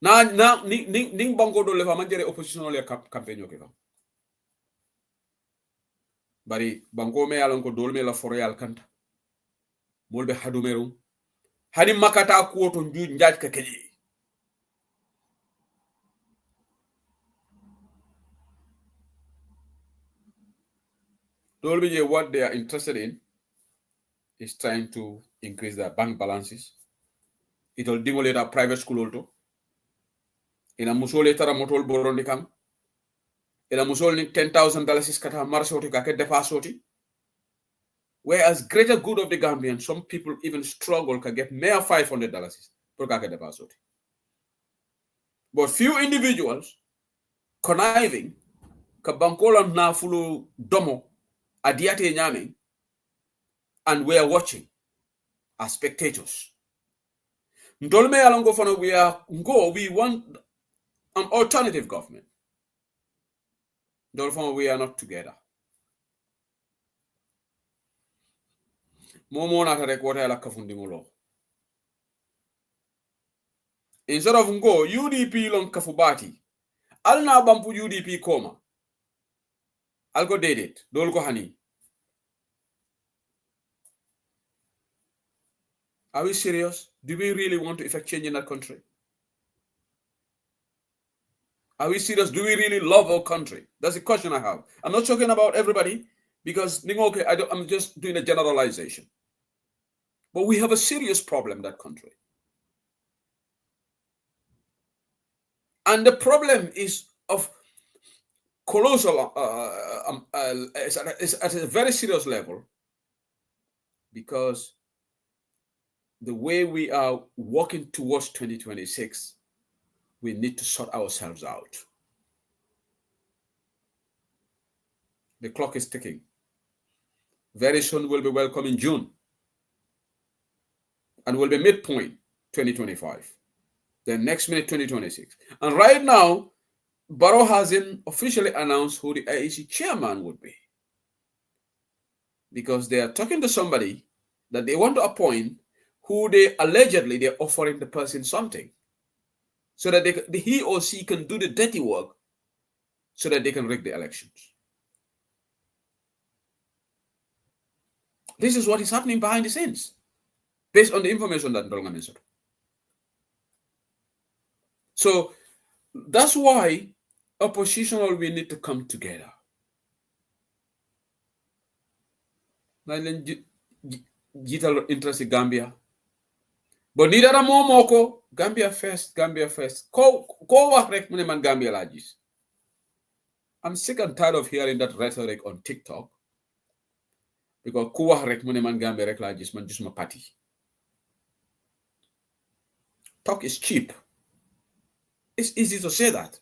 na ni bango do le fa manjere opposition le campagne ke fam bari bango me yalon ko dol me la foroyal kanta molbe hadumerum hani makata ko to njaaj ka keji dolbe je what they are interested in is trying to increase their bank balances. It'll demolish a private school also. Ina musole tara motol borondi kam. Ina musole ni $10,000 is kata marsoti ka ke depasoti. Whereas greater good of the Gambian, some people even struggle to get mere $500 per ka ke depasoti. But few individuals conniving ka bankola na fulu domo adiate nyame, and we are watching as spectators. Ndolme alongo fana we want an alternative government. Therefore, we are not together. Momo na tare kwata la kafundi ngolo. Instead of ngo UDP long kafubati, alna bampu UDP koma. Algo did it. Dolgo hani. Are we serious? Do we really want to effect change in that country? Are we serious? Do we really love our country? That's the question I have. I'm not talking about everybody because I'm just doing a generalization. But we have a serious problem in that country. And the problem is of colossal, is at a very serious level because the way we are walking towards 2026, we need to sort ourselves out. The clock is ticking. Very soon we'll be welcoming June. And we'll be midpoint 2025. Then next minute 2026. And right now, Barrow hasn't officially announced who the IEC chairman would be. Because they are talking to somebody that they want to appoint who they're offering the person something. So that he or she can do the dirty work so that they can rig the elections. This is what is happening behind the scenes, based on the information that Ndolga mentioned. So that's why oppositional we need to come together. Jital interest in Gambia. But neither Momoko, Gambia first, Gambia first. Ko wax rek mune man Gambia la gis. I'm sick and tired of hearing that rhetoric on TikTok. Because ku wax rek mune man Gambia rek la gis man gisuma party. Talk is cheap. It's easy to say that.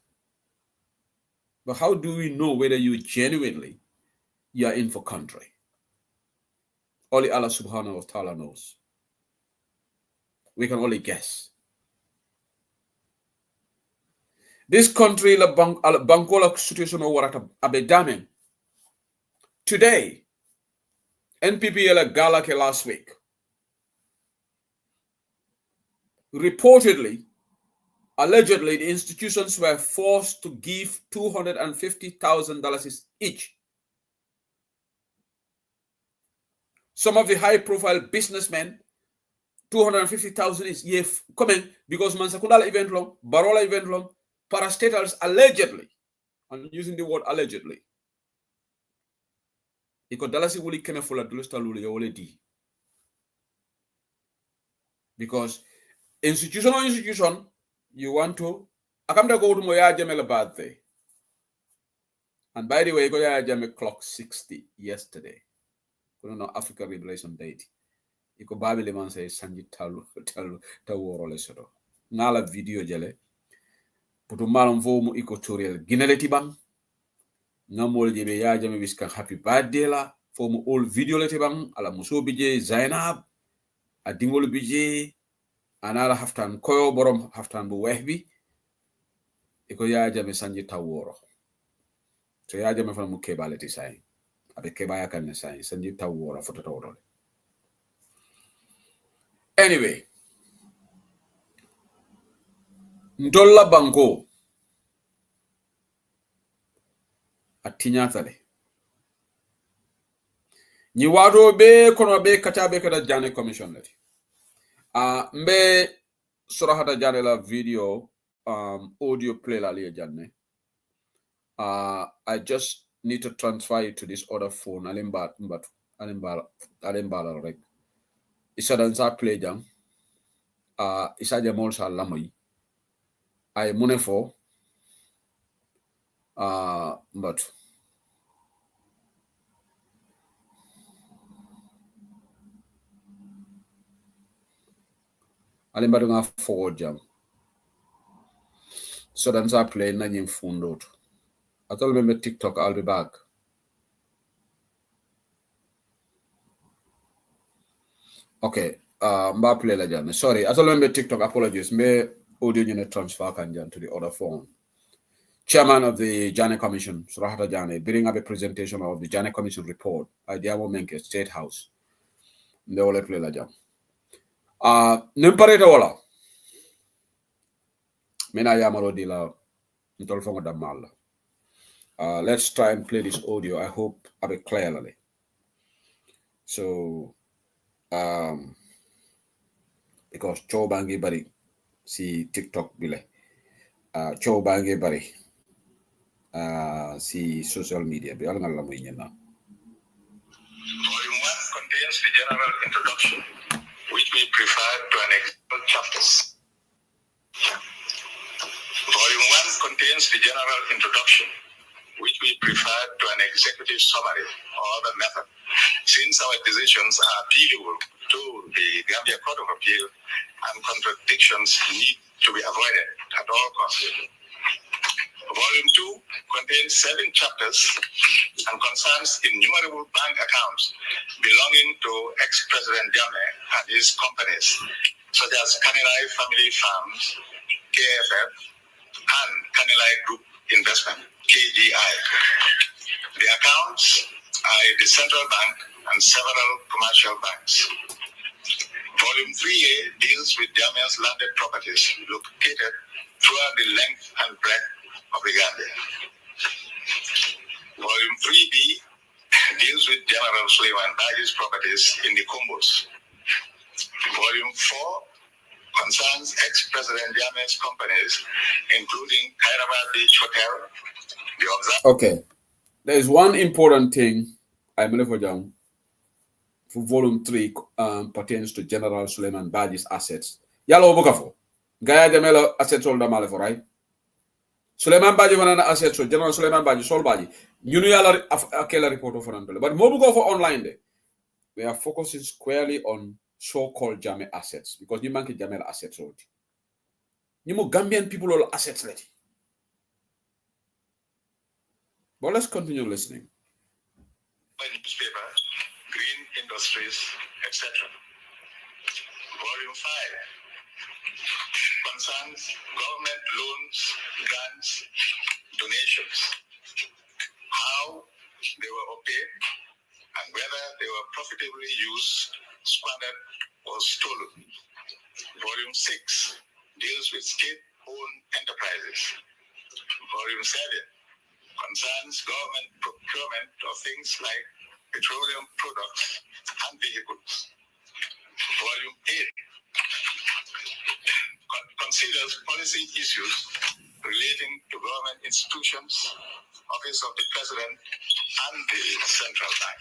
But how do we know whether you are in for country? Only Allah subhanahu wa ta'ala knows. We can only guess. This country, la bankola situation warata abedame. Today, NPP la gala ke last week. Reportedly, allegedly, the institutions were forced to give $250,000 each. Some of the high-profile businessmen, 250,000 is coming because Mansakundala event long, Barola event long, parastatals allegedly, I'm using the word allegedly. Because institution, you want to, I come to go to Moya Jamel birthday. And by the way, Goya Jamel clock 60 yesterday. Africa Liberation Date. Iko babile man say sanji talu taworo le soto. Ngala video jele. Putu malam fo mu iko tutorial gineleti bang. Ngamol jebe ya jame wiska happy birthday la. Fo mu all video leti bang. Ala muso bije Zainab. A dingol bije. Anala haftan koyo borom haftan bu wehbi. Iko ya jame sanji taworo. so ya jama fa mu kebalati sai abe kebaya kan sai sanji tawora foto tawro anyway ndolla banko atinyatale ni wado be kono be katabe kada jane commission lati mbe surahata jane la video audio play la liya jane I just need to transfer it to this other phone alimba rek isa dan sa play jam isa jamol sa lamay ay munefo but alimba nga forward jam so dan sa play na nyim fundot atol me TikTok I'll be back okay mba play la jam sorry atol me TikTok apologies me audio unit transfer kan jam to the other phone. Chairman of the Jane Commission, Surahata Jane, bringing up a presentation of the Jane Commission report at Diamo Menke State House. The Ole play la jam. Nimpareta wala. Mena yamaro di la ntolfongo da mal. Let's try and play this audio. I hope a bit clearly. So, because Chow Bangi Bari, see TikTok bile. Chow Bangi Bari. See social media. Volume 1 contains the general introduction, which we prefer to annex chapters. Volume 1 contains the general introduction, which we prefer to an executive summary or other method, since our decisions are appealable to the Gambia Court of Appeal and contradictions need to be avoided at all costs. Volume 2 contains 7 chapters and concerns innumerable bank accounts belonging to ex-President Jammeh and his companies, such as Kanilai Family Farms, KFF, and Kanilai Group Investment, KGI. The accounts are in the Central Bank and several commercial banks. Volume 3A deals with Jammeh's landed properties located throughout the length and breadth of the Gambia. Volume 3B deals with General Suleiman Baji's properties in the Combos. Volume 4 concerns ex-President Jammeh's companies, including Kairaba Beach Hotel, the Okay. There is one important thing I'm going to down for volume 3 pertains to General Suleiman Baji's assets. Yalo Bukafo. Gaya Jamela assets all the Malefo, right? Suleiman Baji vanana assets so General Suleiman Baji Sol Baji. You know yala akela report for Antole. But more go for online day. We are focusing squarely on so-called Jammeh assets because you manke Jammeh assets already. You more Gambian people all assets ready. But let's continue listening. Newspaper, green industries, etc. Volume 5 concerns government loans, grants, donations, how they were obtained, and whether they were profitably used, squandered, or stolen. Volume 6 deals with state-owned enterprises. Volume 7 concerns government procurement of things like petroleum products and vehicles. Volume 8 considers policy issues relating to government institutions, Office of the President, and the Central Bank.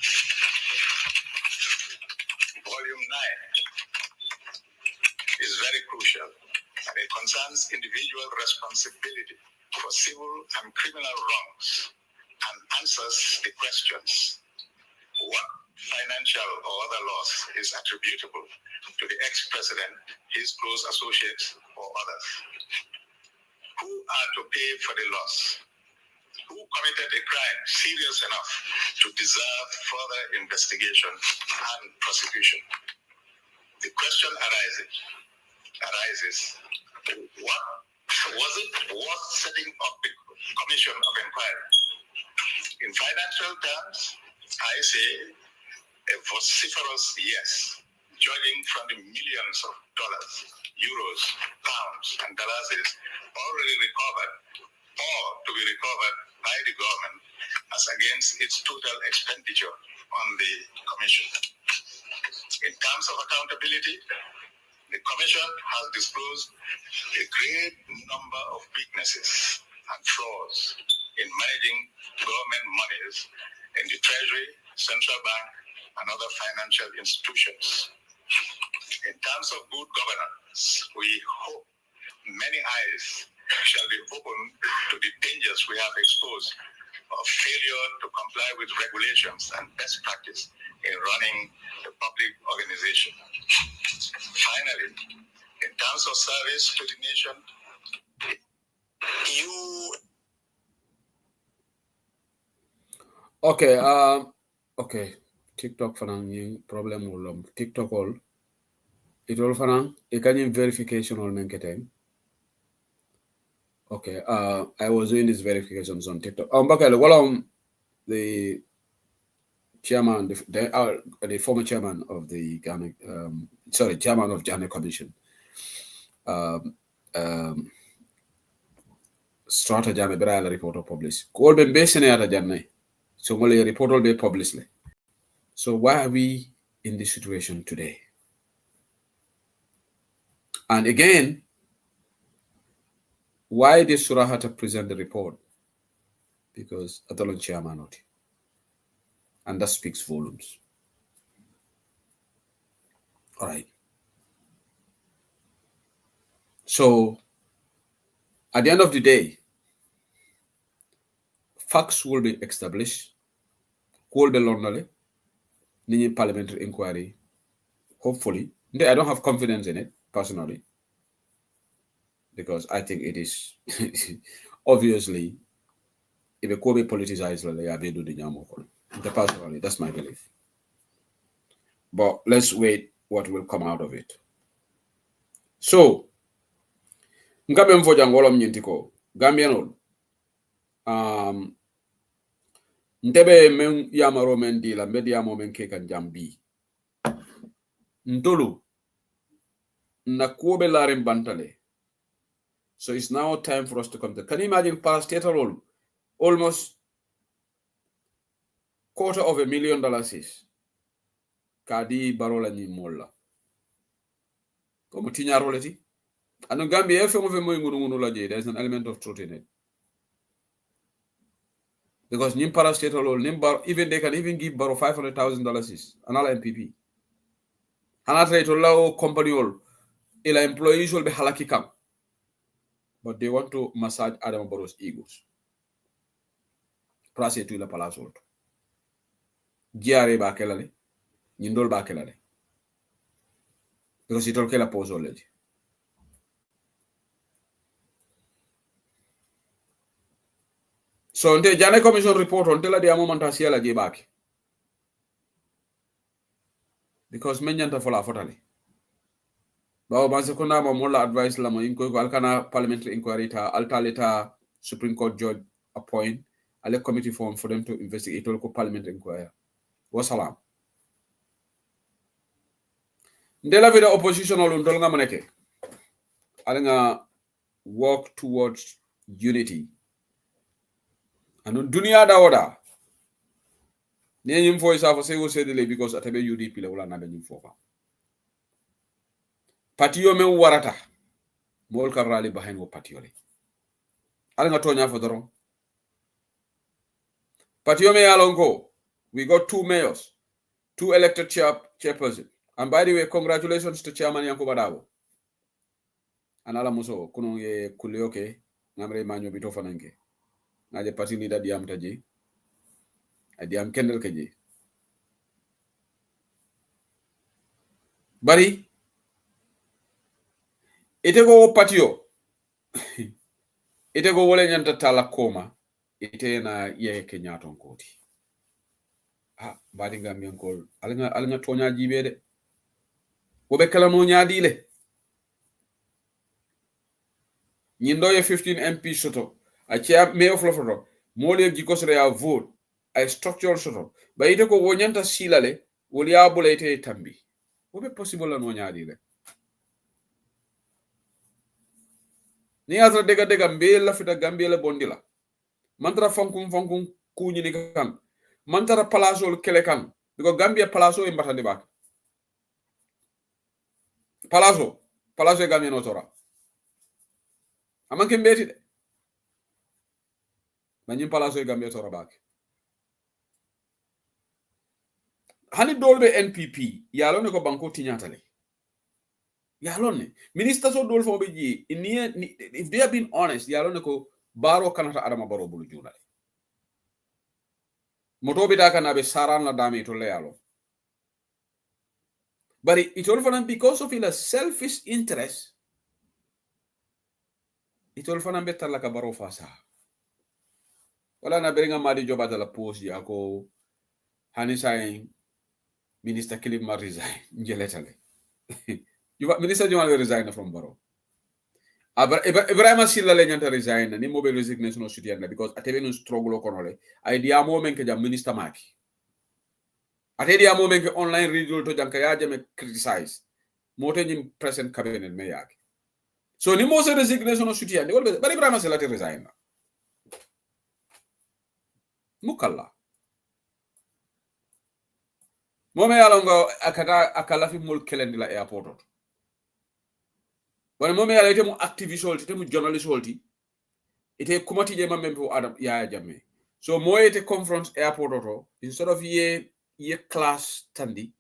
Volume 9 is very crucial, and it concerns individual responsibility for civil and criminal wrongs and answers the questions: what financial or other loss is attributable to the ex-president, his close associates, or others? Who are to pay for the loss? Who committed a crime serious enough to deserve further investigation and prosecution? The question arises, what was it worth setting up the commission of inquiry? In financial terms, I say a vociferous yes, judging from the millions of dollars, euros, pounds, and dollars already recovered or to be recovered by the government as against its total expenditure on the Commission. In terms of accountability, the Commission has disclosed a great number of weaknesses and flaws in managing government monies in the Treasury, Central Bank, and other financial institutions. In terms of good governance, we hope many eyes shall be open to the dangers we have exposed of failure to comply with regulations and best practice in running a public organization. Finally, in terms of service to the nation, Okay, TikTok fanang yung problem ulam. TikTok all. It all fanang ikanyang verification all menketeng. Okay, I was doing these verifications on TikTok. Bakal the chairman, the former chairman of the Ghana, chairman of Ghana Commission, Strata Ghana Berala report of published. All been based in Ghana. So only a report will be published. So why are we in this situation today? And again, why did Surahata present the report? Because Atalon chairman not. And that speaks volumes. All right. So at the end of the day, facts will be established. Will be lonely. Nini parliamentary inquiry. Hopefully. I don't have confidence in it, personally. Because I think it is obviously if a Kobe politicized, personally, that's my belief. But let's wait what will come out of it. So Ngabem Fojangolom Nyintiko, Gambianol. Ntebe men yamaro men di la media moment kekan jambi. Ntolu. Nakobe larim bantale. So it's now time for us to come to. Can you imagine parastatal almost $250,000 is Kadi Barola ni molla. Como tinya roleti? And Gambia there's an element of truth in it. Because nim parastatal even they can even give Baro $500,000 is another MPP. Another to allow company ila employees will be halaki kam. But they want to massage Adam Barrow's egos. Prase tu la palasol. Giare ba kelale. Nindol ba kelale. Because it all kela pose already. So until Jana Commission report until the moment I see la back. Because menyanta fola fotale. Bawo banse kona mo mola advice la mo inko alkana parliamentary inquiry ta alta Supreme Court judge appoint a committee form for them to investigate local parliamentary inquiry. Wassalam. Ndela vida opposition olu ndolnga maneke. Alinga work towards unity. And dunia da oda. Nye nyimfo isa for say sedele because atabe UDP le wala nabe nyimfo fa. Patiyo men warata. Mol karali behind wo patiyo le. Alinga tonya for doron. Patiyo me alongo. We got 2 mayors, 2 elected chairperson. And by the way, congratulations to Chairman Yanko Badabo. And alamuso kuno ye kulioke namre manyo bito fanange. Naje party leader diam taji. Diam kendel keji. Bari ite go patio. Ite go wole nyanta tala koma. Ite na ye kenyaton koti. Badi Gambian call. Alinga tonya jibede. Wobe kala no nyadile. Nyindo ye 15 MP soto. A chair mayor flofoto. Mole jikosre a vote. ay structural soto ba ite ko wonyanta silale wol ya bula ite tambi wo be possible la no nyaadi le ni atra dega mbe la fita Gambia le bondila mantara fankum kuñi ni kan mantara palaso kele kan because Gambia palaso e mbatande bak palaso e Gambia no tora amanke mbeti de manyin palaso e Gambia tora bak hani dolbe NPP yalo ne ko banko tinyatale yalo ne minister so dol fo be ji if they have been honest yalo ne ko baro kanata adama baro bulu junale moto be da kana be saran la dame to le yalo but it all for because of a selfish interest it all for be tala ka baro fasa wala na beringa madi jobata la post ya ko hani say minister Kilim ma resign njeletale minister Jomal resign from baro Ibrahima Silla le nyanta resign ni mo be resignation of citizen because atebe no struggle ko nole ay dia mo men ke jam minister maki ate dia mo men ke online radio to janka ya jame criticize mo te nyim present cabinet me yaki so ni mo se resignation of citizen ni wolbe bari Ibrahima Silla te resign mukalla mo me yalongo akala fi mol kelendi la airport wala momi yala ite mu activist holti ite mu journalist holti ite kumati je mambe po adam ya jamme so mo ite confront airport auto instead of ye class tandi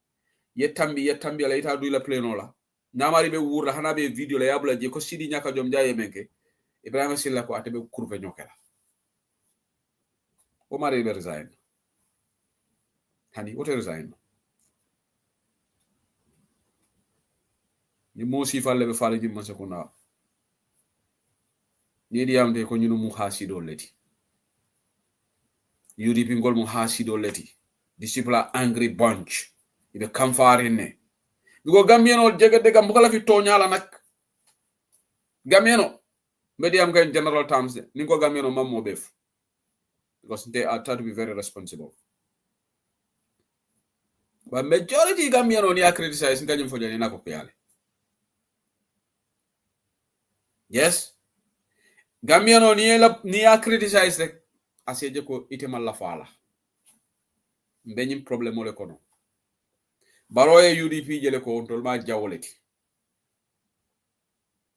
ye tambi la ita du la pleno la namari be wurla hana be video la yabula je ko sidi nyaka jom jaye menke Ibrahima Silla ko atebe kurbe nyokela o mari be resign hani o te resign ni mo si falle be faale jimma sekuna ni diamde ko nyunu mu hasido leti UDP ngol mu hasido leti discipla angry bunch ibe kamfare ne bigo Gambiano jege gam bukala fi toñala nak Gambiano mediam kan general terms ni ko Gambiano mammo bef because they are trying to be very responsible but majority Gambiano ni criticize ngajum fo jani nako ko yale yes Gambiano ni criticize rek aseje ko itema la fala mbenyim problème ole kono baro e UDP jele ko ontol ma jawoleti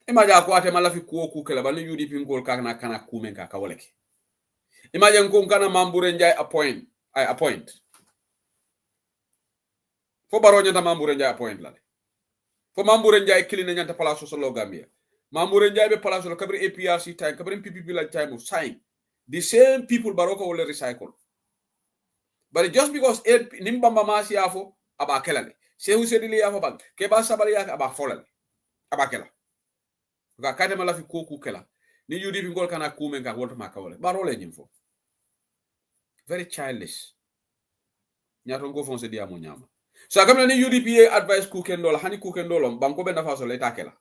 imaja ko atema la fi ku kala ban UDP ngol kana kumen ka kawoleke imaja ko kana Mambure Njai appoint fo baro nyanta Mambure Njai appoint la fo Mambure Njai kilina nyanta place so lo Gambia Mambure Njai be place lo kabri APRC time kabri PPP la time of sign the same people baroko will recycle but just because nimbamba masi afo aba kelale sehu sedili afo bag ke ba sabali yak aba folale aba kela ga kate mala fi koku kela ni UDP ngol kana kumen ka wolto makawole barole nyimfo very childish nyato ngo fonse dia mo nyama so akamna ni UDP advice kukendol hani kukendol banko be nafa so lay takela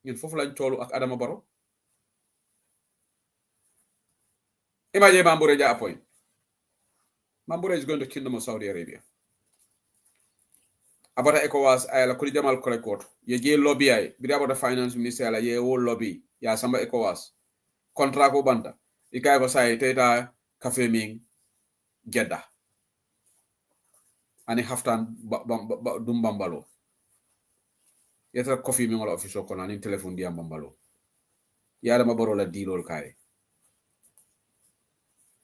ñun fofu lañ tolu ak Adama Barrow imagine Mambure Njai appoint Mambure is going to Kingdom of Saudi Arabia abata ECOWAS ayala kuli jamal kole koto ye je lobby ay bi abata finance minister la ye wo lobby ya samba ECOWAS contrat ko banta ikay ko say teta cafe ming Jeddah ani haftan dum bambalo yeta coffee mi wala office ko nani telephone di bambalo ya Adama Barrow la dilol kay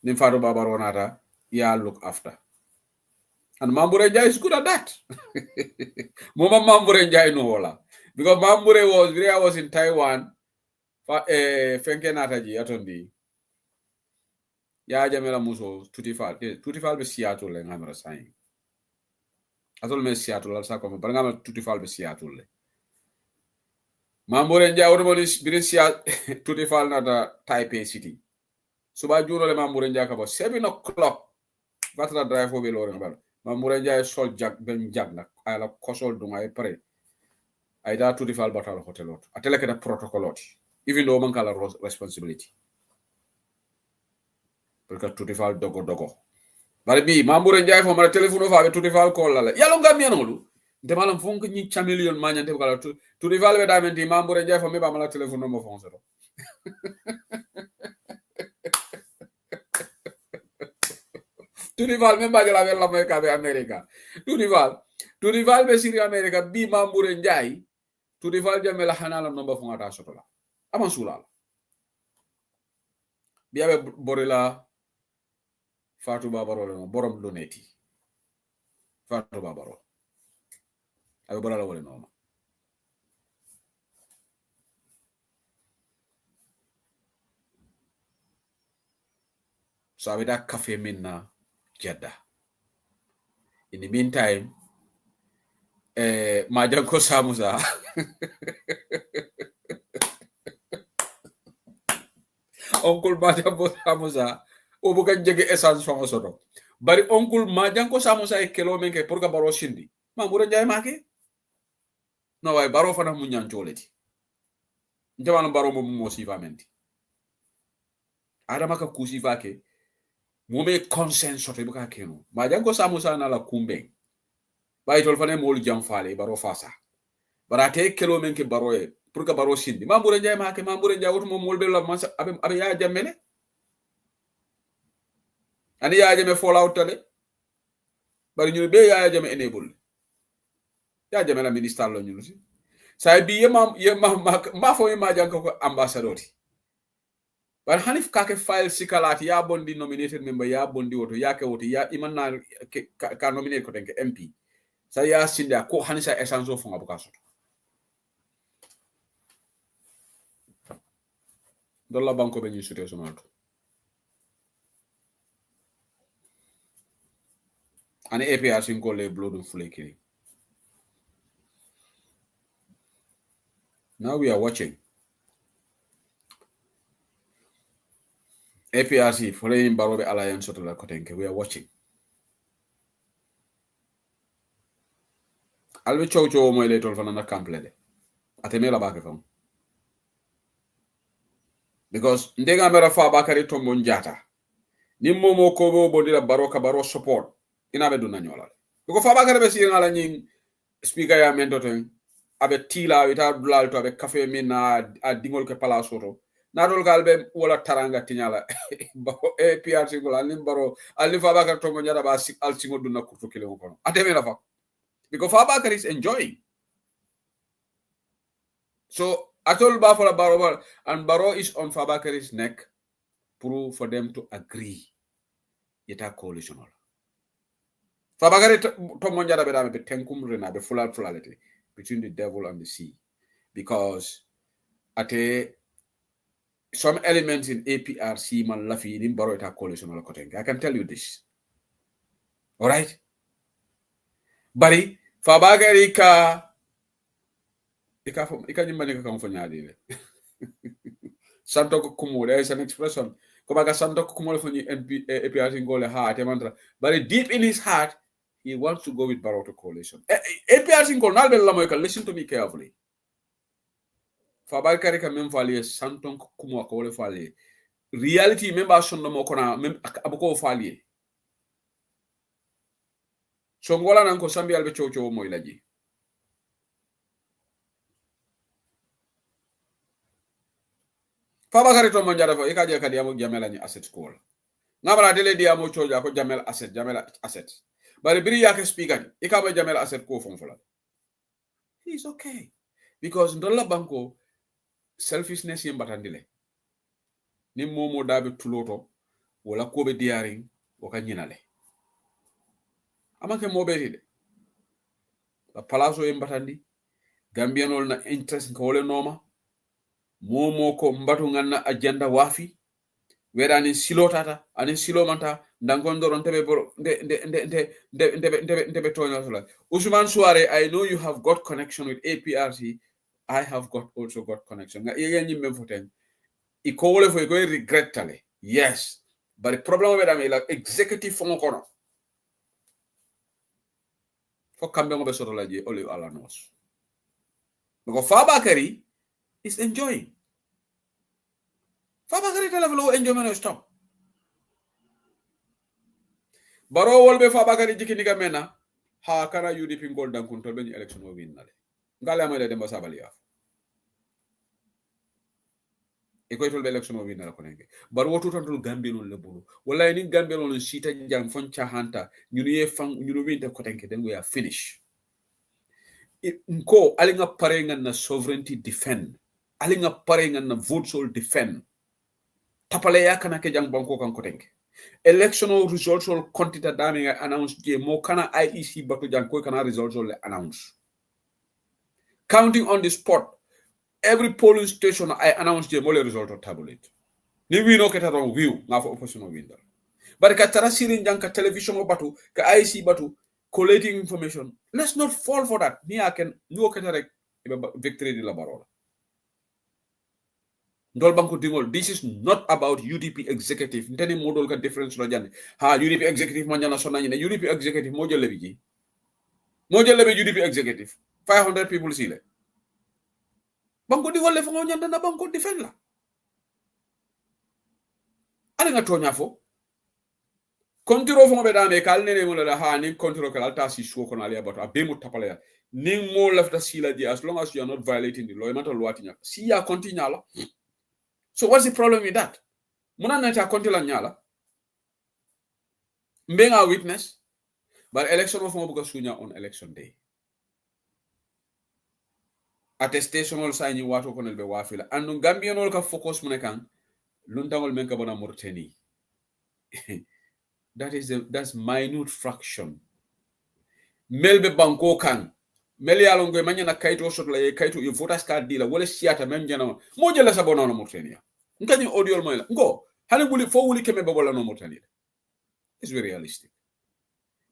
nim faado babaro nata ya look after and Mambure Njai is good at that moma Mambure Njai no wala because Mambure was in Taiwan fenke nata ji atondi ya jamela muso tutifal be Seattle le ngamra sai atol me Seattle al sako ba ngama tutifal be Seattle le Mambure Njai woni bi Seattle tutifal nata Taipei City suba juno le Mambure Njai ka bo 7 o'clock batra drive fo be lore ngal Mambure Njai sol jag ben jag nak ala kosol dunga e pare ay da tuti fal batal hotelot atele ke da protocolot even though man kala responsibility Porque tutti fal dogo. Bari bi Mamboure Ndiaye fo mara telephone fa be tutti fal call la. Yalo Gambia nolu. De malam fonk ni chameleon mañante kala tutti fal be damenti Mamboure Ndiaye fo me ba mala telephone mo fon so. Tutti fal me ba la bella me ka be America. Tutti fal be siri America bi Mamboure Ndiaye tutti fal jamela hanala nomba fon ata soto la. Aman sulala. Biabe borila Fatou Babaro le borom doneti Fatou Babaro abe borala wole no so abe da cafe minna Jeddah. In the meantime Majanko Samusa Uncle Majanko Samusa o bukan jege essence fama soto bari Uncle Majanko Samusa e kelo menke pour ka baro shindi Mamboure Ndiaye make no way baro fana mu nyancholeti njamana baro mo sifa menti adama ka kusifa ke mome consent soto buka keno Majanko Samusa na la kumbe bayitol fane mol jam faale baro fasa barate kelo menke baro e pour ka baro shindi Mamboure Ndiaye make Mamboure Ndiaye woto mo molbe la masa abe ya jamene ani ya jame fallout tale bari ñu be ya jame enable ya jame la minister lo ñu ci say bi ma fo ma janko ko ambassador bar hanif kake file sikalati ya bondi nominated member ya bondi woto ya ke woto ya imanna ka nominate ko tenke MP sa ya sinda ko hanisa essence fo ngabuka soto dolla banko be ñu suté sonato ani APRC ko le blood flake. Now we are watching APRC following Barobe Alliance of la Kotenke. We are watching. Alwe chow mo ile tol fanana kamplede. Atemela bake fam. Because ndega mera fa bakari tombo njata. Ni momo ko bo dira baroka baro support ina be dunna nyola. Because fa bakari be si ngala nying speaker ya mentoten abe tila wita dulal to abe cafe mina a dingol ke pala soto. Nadol galbe wala taranga tinyala bako APRC gola nim baro ali Fabakary Tombong Jatta ba al singo dunna kurto kile ko ateme la fa because Fabakary is enjoying. So atol ba for baro and baro is on Fabakary's neck for them to agree yeta coalition ola Fabakary Tombong Jatta be dame be tenkum rena be fulality between the devil and the sea because ate some elements in APRC man lafi in baro eta coalition ala kotenga. I can tell you this. All right? Bari Fabakary ika nyimani ka kamfanya dile. Santo kumu, there is an expression. Kumaga santo kumu for APRC ngole heart mantra. But deep in his heart, he wants to go with baro to coalition. APRC ngole nalbe lamoyka, listen to me carefully. Fabakary ka même falier santon kumu ko le falier reality memba sonno mo kona même abuko falier so ngola nan ko sambi albe chocho moy laji Fabakary Tombong Jatta fo ikaje kadi amo jamela ni asset ko ngabara dele di amo chojo ko jamel asset bari biri yake speaker ikaba jamel asset ko fon fola he's okay because ndolla banko selfishness yembatandile ni momo dabe tuloto wala ko be diaring waka nyinale amanke mobeti de la palaso yembatandi gambianol na interest ko wole noma momo ko mbatu nganna agenda wafi wedani silotata ani silomanta ndangondoron tebe ndebe tonya sola Ousmane Souare, I know you have got connection with APRC. I have also got connection. Iko wole fo iko regret tale. Yes. But the problem with them is like executive fongo kono. For kambe ngo be soto la je oli ala nos. Because Fabakary is enjoying. Fabakary tell level enjoyment stop. baro wolbe fa bakari jikini ga mena ha kana UDP ngol dan kun to be election o winnale ngala mo de demba sabali ya e koy tol be election o winnala ko nenge bar wotu tan tol Gambia non le bulu wallahi ni Gambia non sita jang fon hanta ñu ye fang ñu winta ko tanke den we are finish nko alinga pare nga na sovereignty defend alinga pare nga na vote sol defend tapale yakana ke jang banko kan ko tenke electional results all kontita dami announce je mo kana IEC batu jang ko kana results all announce counting on the spot every polling station I announce je mo le result of tabulate ni wi no keta ron view nga fo opposition winner but ka tara sirin jang ka television o batu ka IEC batu collating information. Let's not fall for that. Ni aken no keta victory di la barola. Ndol banko dingol, this is not about UDP executive. Nteni modol ka difference no jani. Ha UDP executive manjana sona nyine. UDP executive mojo lebi ji. Mojo lebi UDP executive. 500 people sile. Banko dingol le fango nyanda na banko defend la. Ale nga tonya fo. Kontiro fo be dame kal nene mo la ha ni kontiro kal ta si sho ko na le bato abe mo tapale ya ni mo lafta sila di as long as you are not violating the law e matter luati nya si ya continue la. So what's the problem with that? Muna na ta kontila nyala mbenga witness but election of mo buka sunya on election day attestation ol sa ni wato ko nel be wafila andu Gambia nol ka focus mo ne kan luntangol men ka bona Mauritania. That's minute fraction. Melbe banko kan. Meli alongo manya na kaito shot la kaito yu voters card dealer wala siata men jana mo jela sabona no Mauritania. Nkani audio mo la. Ngo hali wuli fo wuli keme bobola no Mauritania. It's very realistic.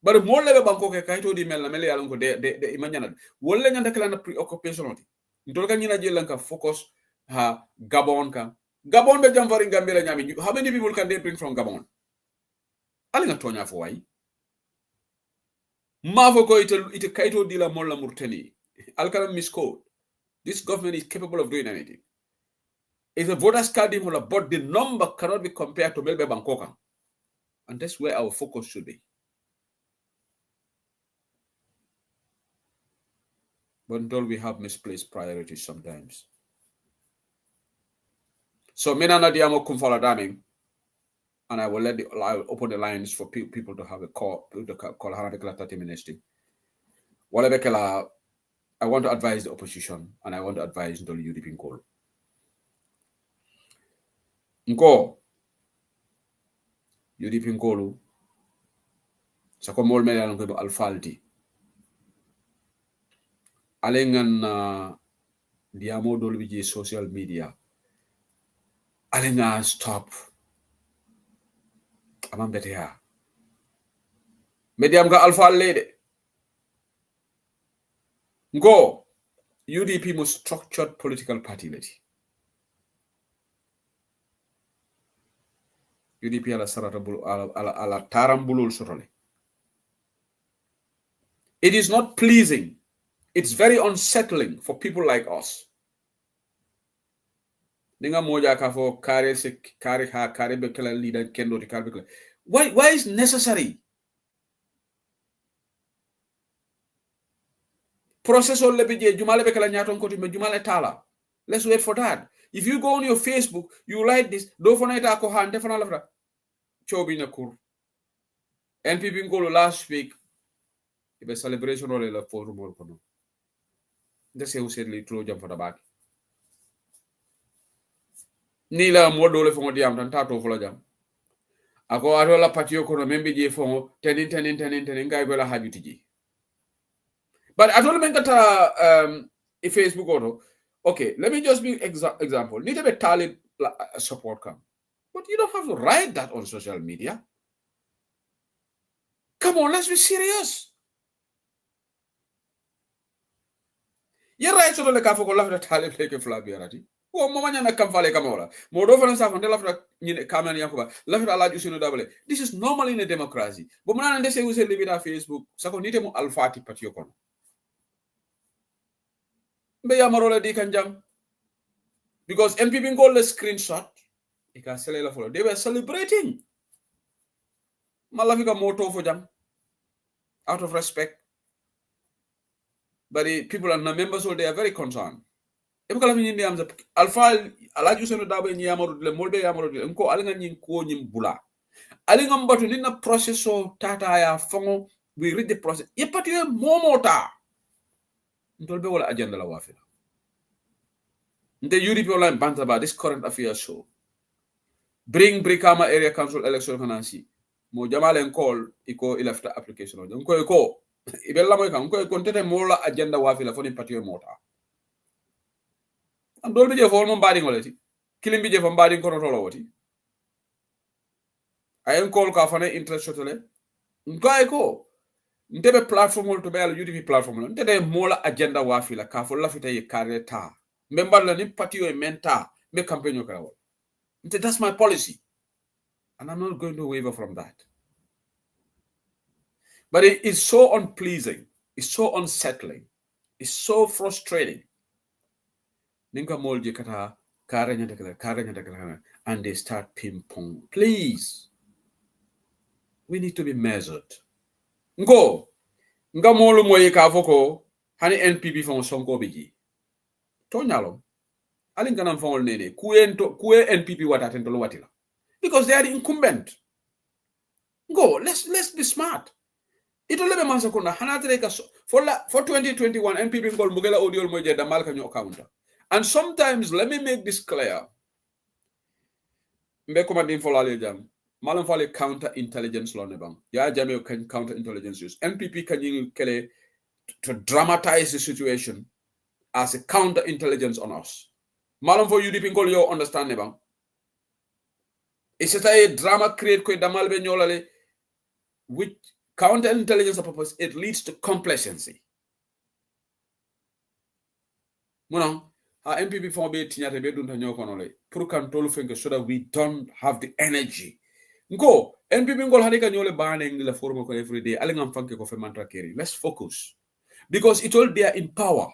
But mo lebe banko ke kaito di mel na meli alongo de imanya wala nyanda kala na preoccupation oti. Ntol kan nyina jela ka focus ha Gabon kan. Gabon be jamfari Gambia la nyami. How many people can they bring from Gabon? Alinga tonya fo way mafo ko ite kaito dila molla Mauritania alkala miscode. This government is capable of doing anything. If a voters card in but the number cannot be compared to Melbe Bangkok, and that's where our focus should be. But until we have misplaced priorities sometimes. So Minana Diamo Kumfala Daming. And I will open the lines for people to have a call. Call 30 minutes. I want to advise the opposition, and I want to advise the UDP call. Nko UDP call. Sako mol me yalan ko alfalti. Alengan diamo dolbi social media. Alengan stop. Amam bete ya mediam ga alpha lede ngo UDP mo structured political party leti UDP ala sarata bul ala tarambulul sotole. It is not pleasing, it's very unsettling for people like us. Ninga moja ka fo kare be kala leader kendo di kare be. Why is necessary? Process all lebije jumale be kala nyaton ko me jumale tala. Let's wait for that. If you go on your Facebook, you like this, do for night ko han defana lafra. Chobi na kur. NPP ngolo last week ibe celebration ole la for mo ko no. Ndese usedli tro jam for the back. Ni la modo le fongo diam tan tato fula jam ako ato la patio ko no membe je fongo tenin ngay go la hajuti ji but atol men kata Facebook auto. Okay, let me just be example need to be talent support come, but you don't have to write that on social media. Come on, let's be serious. You right so le ka foko la talent leke flabiarati ko mamanya na kamfale kamola modo fana sa fonde lafta nyine kamen yakuba lafta ala jusino double. This is normal in a democracy but mona ndese use libida Facebook sako nite mo alfati patio kono be yamarola di kanjam because NPP ngol le screenshot e ka sele la follow they were celebrating malafika moto for jam out of respect. But the people and the members, they are very concerned. Alfa alaju seno dabe ni yamaru le molbe yamaru le nko alinga nyin ko nyim bula alinga mbatu nina processo tata ya fongo we read the process yepati momota ndolbe wala agenda la wafila nde yuri people banta about this current affairs show bring Brikama area council election kanansi mo jamalen call iko ilafta application nko iko ibella moy kan nko ntete mola agenda wafila foni patio mota and dolbe je fo mo mbadi ngolati kilimbi je fo mbadi kono tolo woti ayen call ka fane interest shotole nko iko ntebe platform to be al UDP platform ntede mola agenda wafila ka fo lafita ye kareta member la ni patio e menta me campaign kala wol that's my policy and I'm not going to waver from that. But it is so unpleasing, it's so unsettling, it's so frustrating. Ninka molje kata karenya and they start ping pong. Please, we need to be measured. Nga molu moye ka foko hani NPP fon sonko biji. Tonyalo. Alin kanam fon nene kuwe NPP wataten to watila. Because they are the incumbent. Let's be smart. Ito lebe mansa kuna hanatreka for 2021 NPP ngol mugela audio moje da malka nyo counter. And sometimes let me make this clear. Mbe kuma din folale jam. Malam fale counter intelligence law nebang. Ya jame can counter intelligence use. NPP can you kele to dramatize the situation as a counter intelligence on us. Malam for UDP ngol yo understand nebang. It's a drama create kwe damal be nyolale which counter intelligence purpose it leads to complacency. Munang MPP for be tinyate be dunta nyokonole pour kan tolu fenke so that we don't have the energy. Ngo MPP ngol hadika nyole bane ngila forma ko every day alingam fanke ko fe mantra keri. Let's focus because it all they are in power.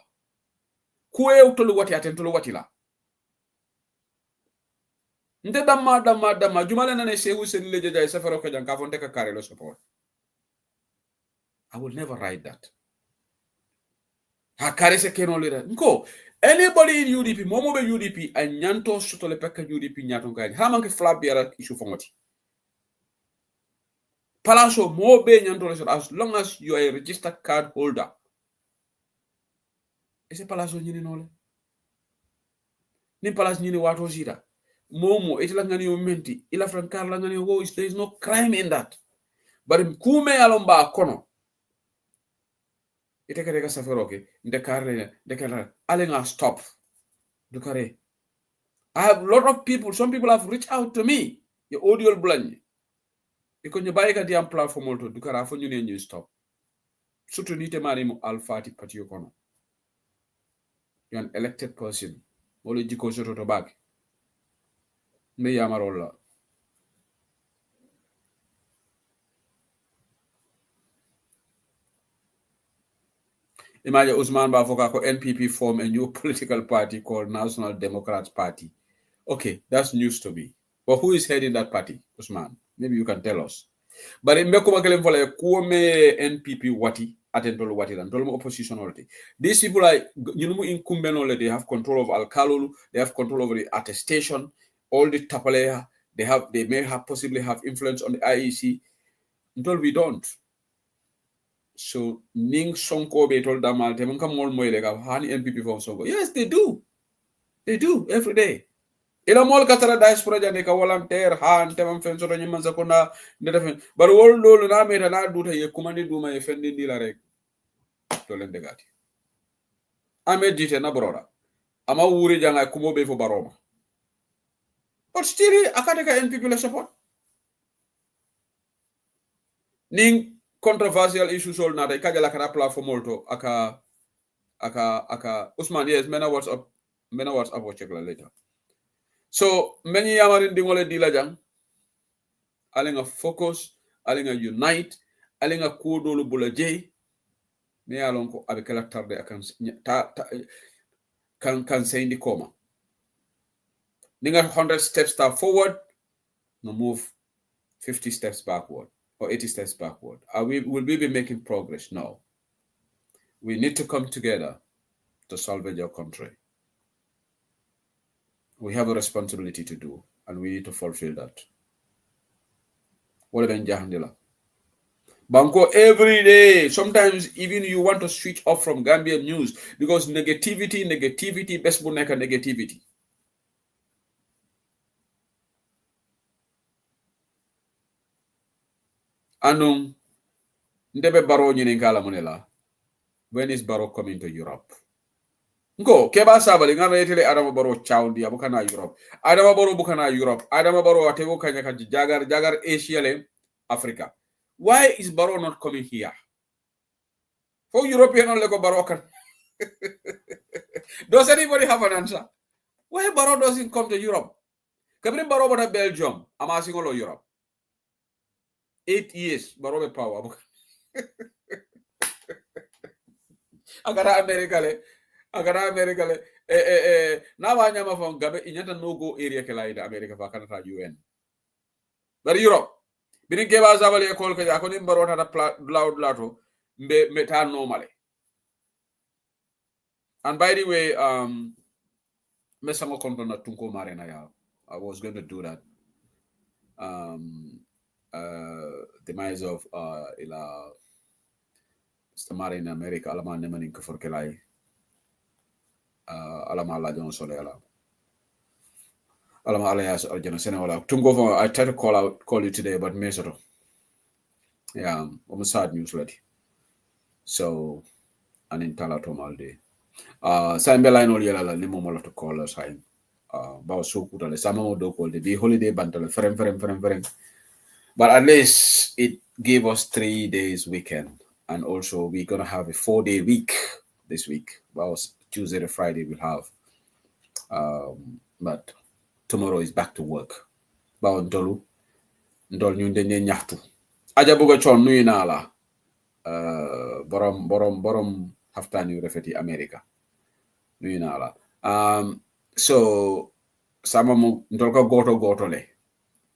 Kuwe utolu wati atentolu watila. Nde dama jumala nane sehu sen leje jay safaro ko janka fonte ka kare lo support. I will never write that. Ha kare se keno lira. Nko anybody in UDP momo be UDP anyanto soto le pekka UDP nyato ngani. Ha manke flap biara issue fongoti. Palaso mo be nyanto le as long as you are a registered card holder. Ese palaso nyini nole. Ni palas nyini wato zira. Momo itila ngani umenti ila frankar la ngani wo there is no crime in that but kume alomba kono ite kare saferoke ndekara alenga stop dukare I have a lot of people, some people have reached out to me your audio blanye because you buy the platform to dukara fo ñu ñu stop surtout nité mari mu alfati patio kono you're an elected person wala jiko soto to back me yamarolla imagine Usman Bafoka ko NPP form a new political party called National Democrats Party. Okay, that's news to me. But who is heading that party, Usman? Maybe you can tell us. But in Mekuma Kelem Fola kuome NPP wati atentolo wati lan tolo opposition already. These people are incumbent already. They have control of Al-Kalulu, they have control over the attestation, all the tapalea, they may possibly have influence on the IEC until we don't. So ning sonko be told damal te mun kam mol moy le ga hani NPP from sonko. Yes, they do every day. Ila mol katara diaspora jande ka volunteer han te man fen so to nyman sakona ne defen bar wol dolu na meta na duta ye kumandi duma e fendi ndila rek to len degati ame dite na broda ama wuri janga kumo be fo baroma but still akade ka NPP le support ning controversial issues all nada kajala kara platform molto aka Usman. Yes, mena WhatsApp will check later. So many yamarin dingole dila jang alinga focus alinga unite alinga kodolu bulaje me alon ko abe kala tarde akan kan saying the coma ninga 100 steps forward no move 50 steps backward or 80 steps backward? Will we be making progress? No. We need to come together to salvage our country. We have a responsibility to do, and we need to fulfill that. What about Banco every day? Sometimes even you want to switch off from Gambian news because negativity, best buneka negativity. Anung ndebe Baro nyininkala monela. When is Baro coming to Europe? Ngo keba sabali ngana yetele Adama Baro chaundi abukana Europe. Adama Baro bukana Europe. Adama Baro atewo kanya kanji jagar Asia le Africa. Why is Baro not coming here? For European only go Baro can. Does anybody have an answer? Why Baro doesn't come to Europe? Kabri Baro bata Belgium, I'm asking all of Europe. 8 years, Baro be power. Agara America le. Na wanyama from Gabe inyata no go area kelaida America fa kanata UN. But Europe. Bini geba zabali ekol ka yakoni Baro tata loud lato meta normally. And by the way, Mesango Kontona Tunko Marina ya. I was going to do that. Demise of ila Mr. Mari in America, Alama Nemanin Kaforkelai, Alama La John Solela, Alama Alias Arjana Senala. Tungo, I tried to call you today, but Mesero. Yeah, almost sad news ready. So, an intala tomalde. Sambela no yala limo mola to call us high. About so good at the summer do call the holiday bantal friend. But at least it gave us 3 days weekend. And also we're gonna have a 4-day week this week. About Tuesday to Friday we'll have. But tomorrow is back to work. Bao ndolu ndol nyunde nyahtu. Aja buga chon nuy na la. Borom haftani refeti America. Nuy na la. So sama mo ndol ko goto le.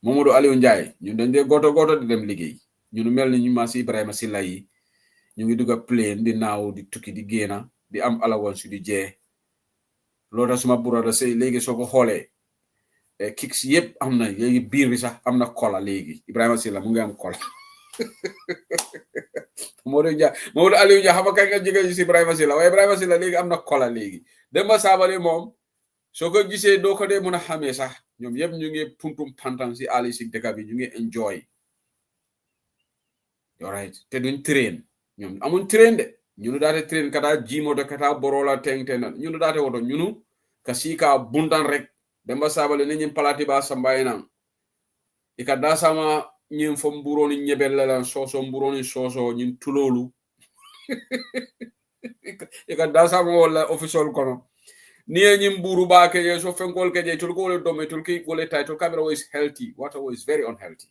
Mamadou Aliou Ndiaye ñun dañ dé goto di dem liggéey ñun mel ni ñu ma ci Ibrahima Silla yi ñu ngi dugg plane di naaw di tukki di géna di am allowance di jé loolu suma brother sey légui soko xolé kicks yépp am na légui biir bi sax am na kola légui Ibrahima Silla mu ngi am kola Mamadou Aliou Ndiaye xam nga nga jëgë ci Ibrahima Silla way Ibrahima Silla légui am na kola légui Demba Sabali mom soko gisé do ko dé mëna xamé sax ñom yeb ñu ngi puntum pantan ci ali ci deka bi ñu ngi enjoy. All right, te duñ train ñom amuñ train de ñunu daate train kata jimo de kata borola tengten ñunu daate woto ñunu ka sika bundan rek Demba Sabale ne ñim palati ba sambayna ikada sama ñim fo mburoni ñebel la soso mburoni soso ñim tulolu ikada sama wala official kono niye ñim buru ba ke so fenkol ke je tul ko le dome tul ki ko le title camera is healthy water is very unhealthy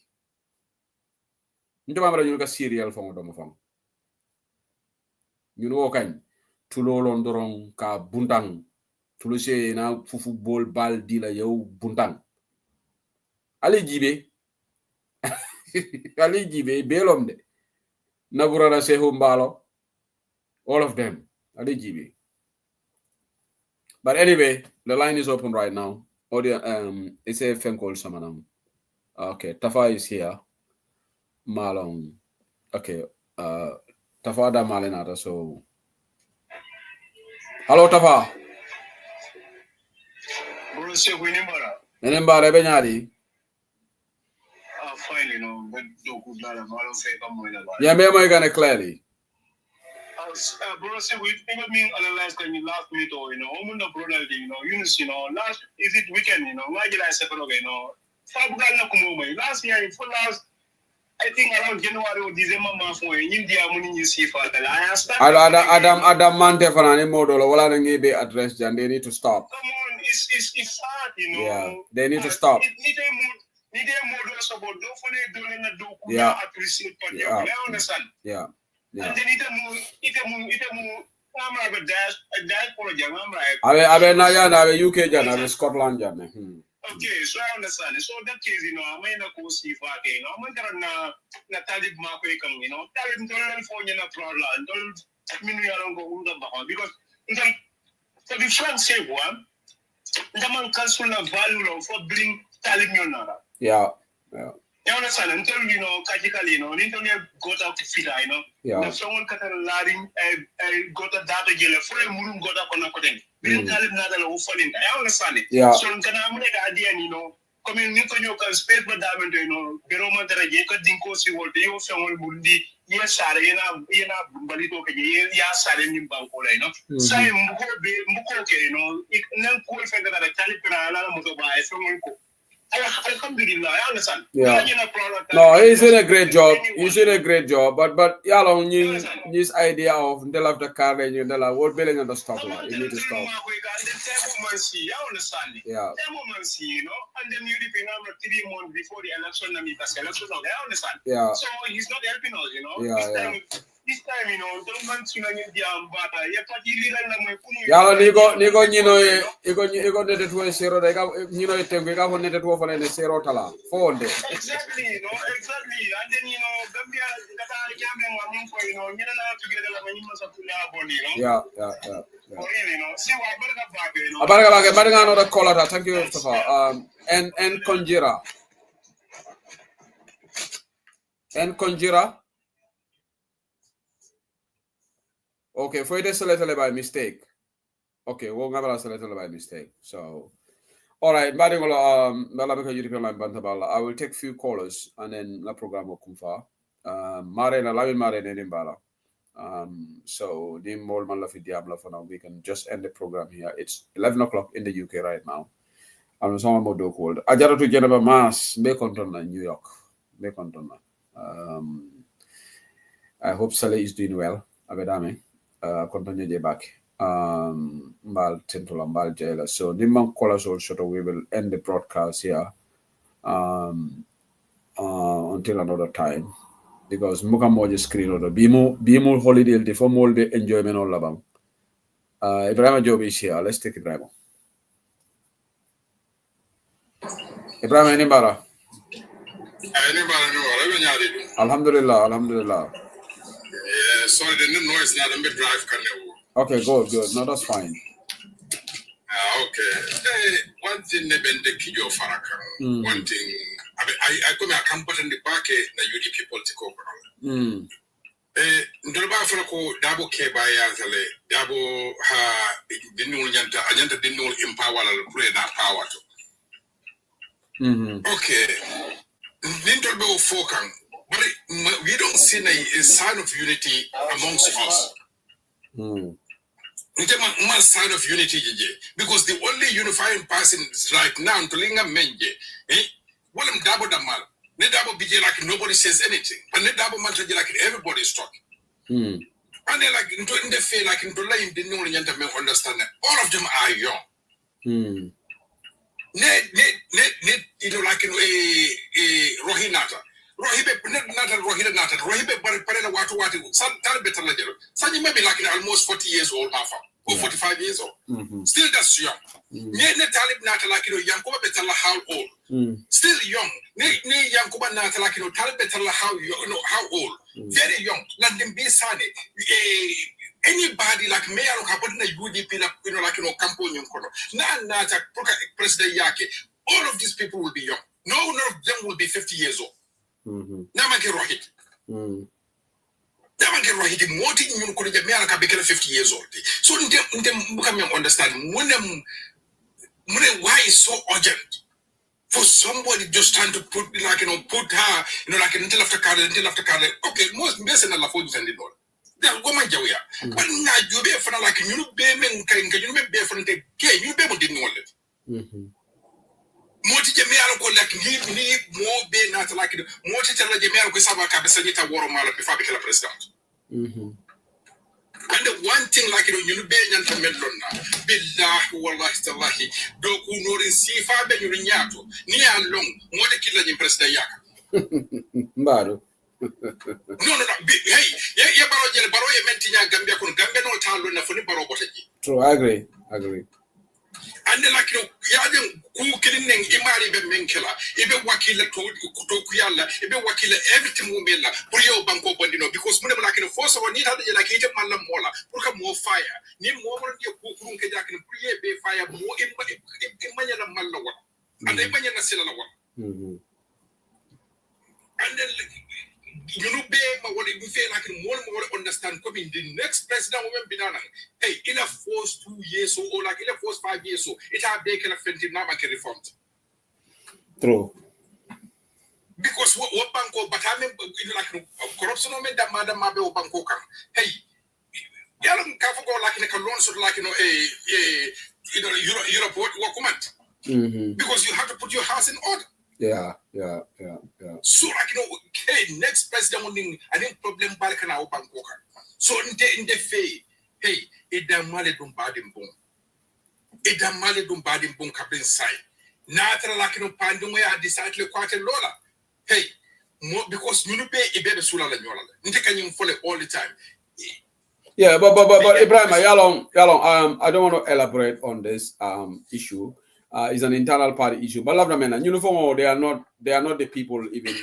nduma mara ñu ka cereal fo do mo fam ñu no kañ tulolo ndoron ka bundang tuluse na fufu bol bal di la yow bundang ali jibe belom de nabura sehu mbalo all of them ali jibe. But anyway, the line is open right now. Audio, it's a phone call, Samanam. Okay, Tafa is here. Malong. Okay, Tafa da Malinata, so. Hello, Tafa. Nembara Benyadi. Fine, but do good, yeah, maybe I'm gonna clearly. Bro, say we even analyze when you last meet or brother, last is it weekend, why did I say last year for last I think around January or December month for India money see for the Adam Mante for an model or what be addressed and they need to stop. Come on, it's hard, Yeah, they need to stop. Yeah, appreciate I understand. Yeah. And then Abe Naya, Abe UK, Scotland, Okay, so I understand. So that case, I may not go see for again. I'm going to talib mark talib don't for you problem. Don't mean we are going to go because to be frank, say one, the man cancel the value for bring talib Yeah. You understand? Until practically, until you got out to feed, if someone got a laring, got a data jail, for a moon got up on a coding. We didn't tell him that I understand it. Yeah. So, can I make an idea, coming into your space, but diamond, the Roman Tarajaka, Dinkosi, what you someone would be, yes, Sarena, Balito, yes, Sarin Bankola, Say, Mukoke, it never qualified that a Talipana, motorbike, someone. Alhamdulillah, I understand. Yeah. No, he's doing a great job. He's doing a great job. But this idea of the love the car and you what building on the stop line. You need to stop. I understand it. Yeah. And then you depend on 3 months before the election and the election. I understand. Yeah. So he's not helping us, Yeah, This time, don't want to Yala nigo net to zero they got we got net to for the zero tala 4 day. Exactly, exactly. And then Gambia Yeah. See what Abarga another caller. Thank you, Mustafa. And Conjira. Okay, for it is selected by mistake. Okay, we'll never select by mistake. So, all right, I will take few callers and then the program will come far. So, we can just end the program here. It's 11 o'clock in the UK right now. And someone more do called. I just to Geneva Mass, New York. I hope Saleh is doing well. Abedame. Continue back. Mbal Tintola Mbal Jailer. So Nimman callers also we will end the broadcast here until another time. Because Mukamoji screen order. Be more holiday the for more the enjoyment all about. Ibrahim Job is here. Let's take Ibrahim. Ibrahim Anibara. Alhamdulillah. Sorry, the noise now. Let me drive. Okay, good. No, that's fine. Okay. One thing, the Kijo Faraka. One thing, I come a company in the back, the UD people take over. Ndolba Farako, Dabo Kebaya, Dabo ha, didn't Yanta didn't know empower and pray that power to. Okay. Nintolbo Fokan. But we don't see a sign of unity amongst us. One sign of unity, because the only unifying person right now to Linga Menje, William Dabo Damal, Nedabo BJ like nobody says anything, but Nedabo Mantra like everybody is talking. And they like in the feel like in Tulaim didn't know the understand that all of them are young. Like in a Rohinata. Rohibe Parena Watu, some Talbetalajero. Sunny may be like almost 40 years old, or 45 years old. Still that's young. Ne Talib Nata like Yankuba Betala how old. Still young. Ne Yankuba Nata like Talib Betala how old. Very young. Let them be sunny. Anybody like Mayor of Kabana UDP, like Campo Yunkono. Nata President Yake. All of these people will be young. None of them will be 50 years old. Namanke Rohit. Namanke Rohit, more thing you could get me 50 years old. So them understand why it's so urgent for somebody just trying to put put her, like until after card. Okay, most best in the phone and the door. Then go my jawya. But now you be for like you be men can you be for the gay, you be didn't know it. Moti Jamaica like need more be not like Moti Jamaica Sabaka Bessanita War Mala before became president. And the one thing like you be and Melona, Billah, Wallahi, Doku Norin Si Fabe Urinato, near long, more the killer in President Yak. Baro. No, hey, Baroya Mentina Gambia, Gambia no town for the Baro. True, I agree. And then like Yadin who killing Imari Menkela, Ebe Wakila Kuyala, Ebe Wakila, everything Mumela, Purio Banco Bandino, because when like in the force of a need like Malam Mola, put more fire, Nim more your Kukunka can create fire more in Mayana Malawa, and then Mayana Silawa. And then you know, what you feel like more and more understand coming the next president will be done. Hey, in a force 2 years or like in a force 5 years so it have they can offend him now can reform. True. Because what banko but I mean like corruption that madam mabe banko can. Hey, you don't go like in a loan so like Europe what because you have to put your house in order. Yeah. So like hey, next president will I think problem back now Bangkok. So in the fay, hey, it damn male don't bad in boom. It damn male don't bad in boom cabin side. Natra like pandum where I decided to quite a lola. Hey, more because you pay a baby sula and yola. You can you follow all the time. Yeah, but Ibrahim, Yalong, I don't want to elaborate on this issue. Is an internal party issue. But Lavramena, uniform, they are not the people even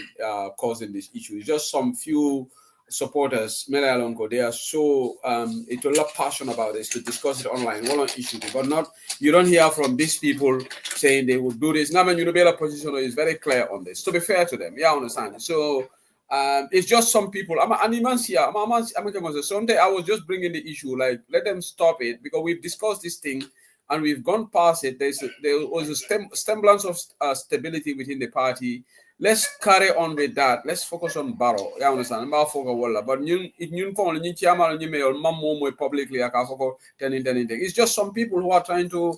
causing this issue. It's just some few supporters, Mela Alongo, they are so it's a lot passionate about this to discuss it online. One issue, but not you don't hear from these people saying they will do this. Now, Unibela position is very clear on this. To be fair to them, yeah, I understand. So it's just some people. Someday I was just bringing the issue, like let them stop it because we've discussed this thing. And we've gone past it. There was a semblance of stability within the party. Let's carry on with that. Let's focus on Barrow. You understand? But publicly, it's just some people who are trying to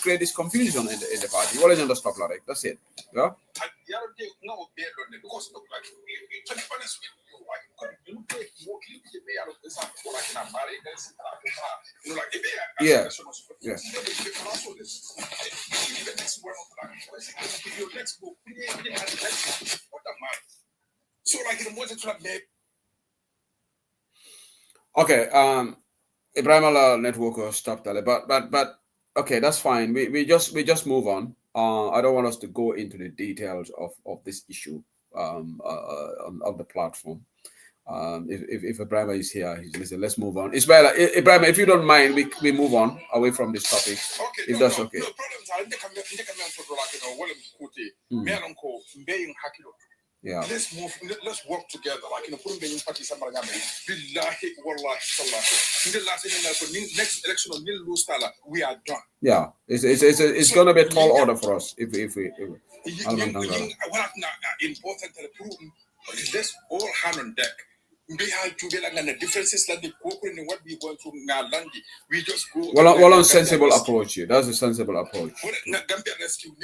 create this confusion in the party. What is the stop, like that's it. Yeah. Yeah. Okay. Ibrahim Allah network stopped that, but okay, that's fine. We just move on. I don't want us to go into the details of this issue on the platform. If Ibrahim is here, he's listening. Let's move on. Ismail, Ibrahim, if you don't mind, we move on away from this topic. Okay, if that's okay. Yeah. Let's work together. Like in a party, next election we are done. Yeah, it's gonna be a tall order for us if we important. Let's all hand on deck. The differences that the what we going through we just go. Well, on sensible approach here. That's a sensible approach. Gambia rescue.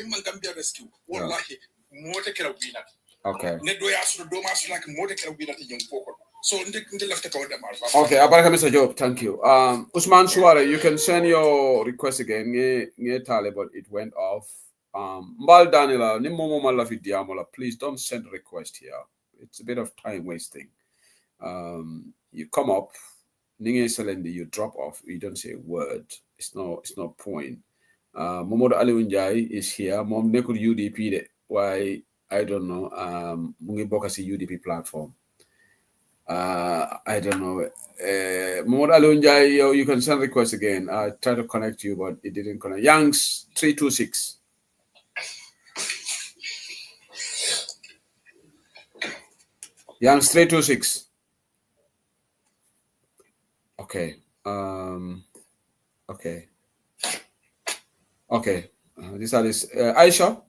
Wallahi, more take care of winner. Okay. So okay, Abaraka Mr. Job, thank you. Usman Suare, you can send your request again. But it went off. Mbal Danila, Nimomo Malafi Diamola, please don't send a request here. It's a bit of time wasting. You come up, Ninge Selendi, you drop off, you don't say a word. It's no point. Momodo Aliwinjai is here. Mom Nekul UDP, why I don't know. Mungi Bokasi UDP platform. I don't know. Momodo Aliwinjai, you can send request again. I tried to connect you, but it didn't connect. Youngs 326. Youngs 326. Okay. Okay. Okay. These are this. Aisha.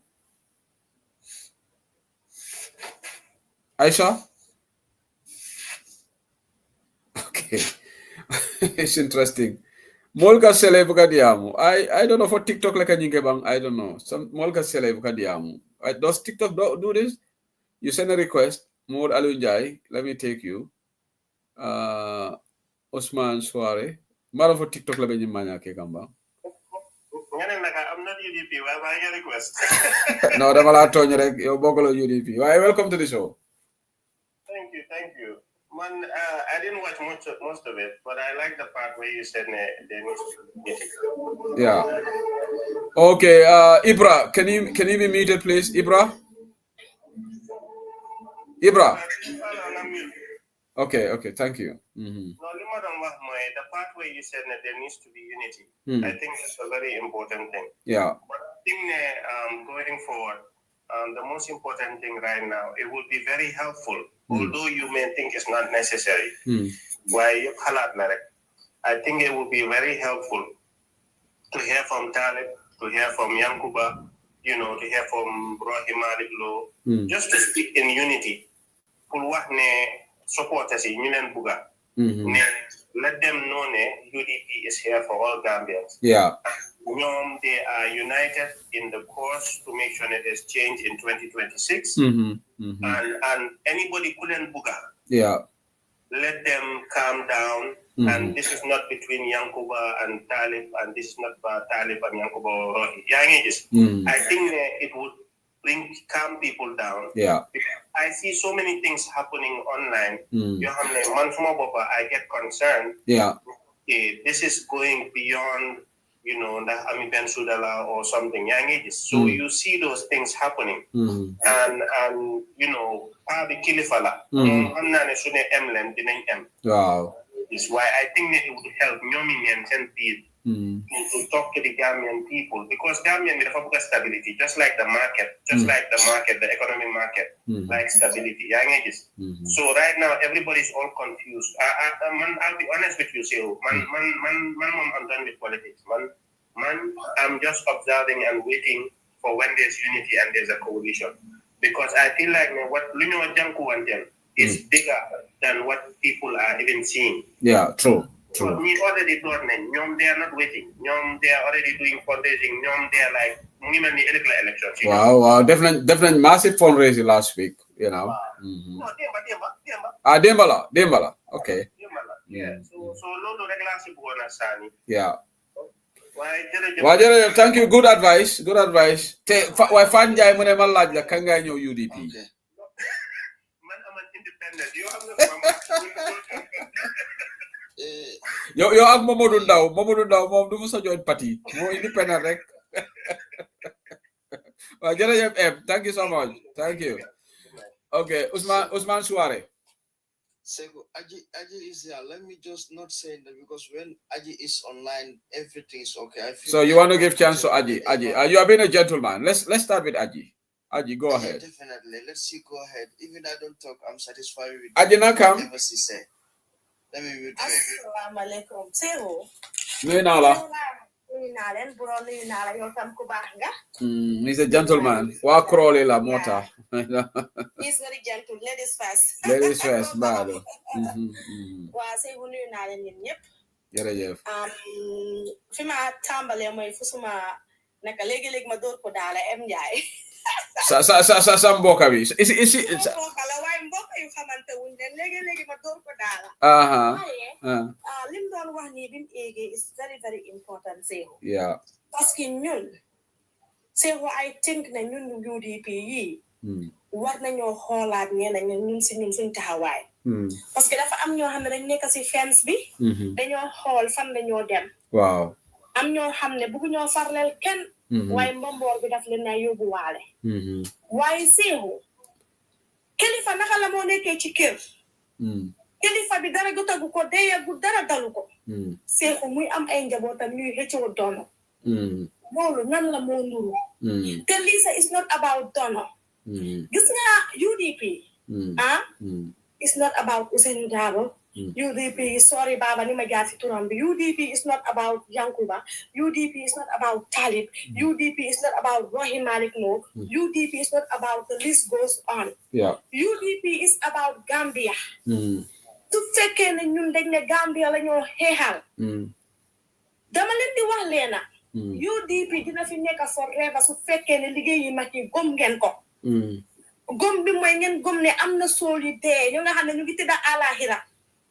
Okay. It's interesting. Molka sele buka diamu. I don't know for TikTok like a bang. I don't know. Some Molka sele buka diamu. Does TikTok do this? You send a request. Mod Alunjai. Let me take you. Osman Suare. Maro for TikTok la benyi manya ke kamba. I'm not UDP. Why am I request? No, the Malatonyo rek. Yo bokolo UDP. Why? Welcome to the show. Thank you. Man, I didn't watch most of it, but I like the part where you said they need to. Yeah. Okay, Ibra, can you be muted, please, Ibra? Okay, thank you. No, the part where you said that there needs to be unity, I think it's a very important thing. Yeah. But I think going forward, the most important thing right now, it will be very helpful, although you may think it's not necessary. I think it will be very helpful to hear from Talib, to hear from Yankuba, to hear from Brahimari Lo, just to speak in unity. Supporters in Union Buga. Let them know that UDP is here for all Gambians. Yeah. They are united in the cause to make sure that there's change in 2026. And anybody couldn't Buga. Yeah. Let them calm down. And this is not between Yankuba and Talib, and this is not about Talib and Yankuba or Rohi. I think it would calm people down. Yeah. I see so many things happening online. I get concerned. Yeah. This is going beyond, the Ami Ben Sudala or something. So you see those things happening. And Pabi Kilifala. Wow. Is why I think that it would help Nyomi and Senpid to talk to the Gambian people, because Gambian will have stability, just like the market, the economic market, like stability. So right now everybody's all confused. I'll be honest with you, Seo. I'm done with politics. I'm just observing and waiting for when there's unity and there's a coalition, because I feel like what Luno Janku and them is bigger than what people are even seeing. Yeah, true. So we already done it. They are not waiting. They are already doing fundraising. They are like elections. Wow, definitely massive fundraising last week. No, Dembala. Okay. Yeah. So Lolo regularly buona sani. Yeah. Why, thank you. Good advice. Why find jay mo ne ma laaj la kan nga ñew UDP. You have Yo ak Mamadou Ndaw mom du fa join parti mo independent rek. Well, thank you so much. Thank you. Okay, Usman Suare. Sego, Aji is here. Let me just not say that, because when Aji is online, everything is okay. So you want to give chance to Aji? You have been a gentleman. Let's start with Aji. Aji, go ahead. Definitely. Let's see. Go ahead. Even I don't talk, I'm satisfied with Aji Nakam. whatever she said. Let me read. Assalamu alaikum. Sero. Nala. He's a gentleman. Wa Crowley la mota. He's very gentle. Ladies first. Ladies first, bado. Wa say hunu na len ñep. Jërëjëf. Fi ma tambalé moy fu suma naka légui ma door ko dala M Ndiaye. Sa mboka bi. Isi kala way mbokk yu xamanté wuñ den légui ma door ko dala. Lim doon wax ni bim égé is very very important, Seho. Yeah. Parce que ñun Seho, I think na ñun UDP yi war nañoo xoolaat ñun si ñun suñ taxawaay. Parce que dafa am ñoo xam ne dañ nekk si fence bi. Dañoo xool fan lañoo dem. Waaw. Am ñoo xam ne bëgg ñoo farleel kenn. Waaye mbomboor bi daf leen na yóbbu waale. Waaye Seho, kilifa naka la moo nekkee ci kër. Kilifa bi dara gotagu ko deeyagu dara dalu ko. Seho muy am ay njabootam ñuy xëccoo dono. Loolu nan la moo nuru. Te Lisa is not about dono. Gis nga UDP. It's not about Ousainou Darboe. UDP, sorry Baba ni ma jaar ci turam bi. UDP is not about Yankuba. UDP is not about Talib. UDP is not about Rohim Malik Noor. UDP is not about, the list goes on. Yeah. UDP is about Gambia. Su fekkee ne ñun dañ ne Gambia la ñoo xeexal. Dama leen di wax leena. UDP dina fi nekk forever su fekkee ne liggéey yi mag yi gom ngeen ko. Gom bi mooy ngeen gom ne am na sool yi dee ñu nga xam ne ñu ngi tëdda àlaxira.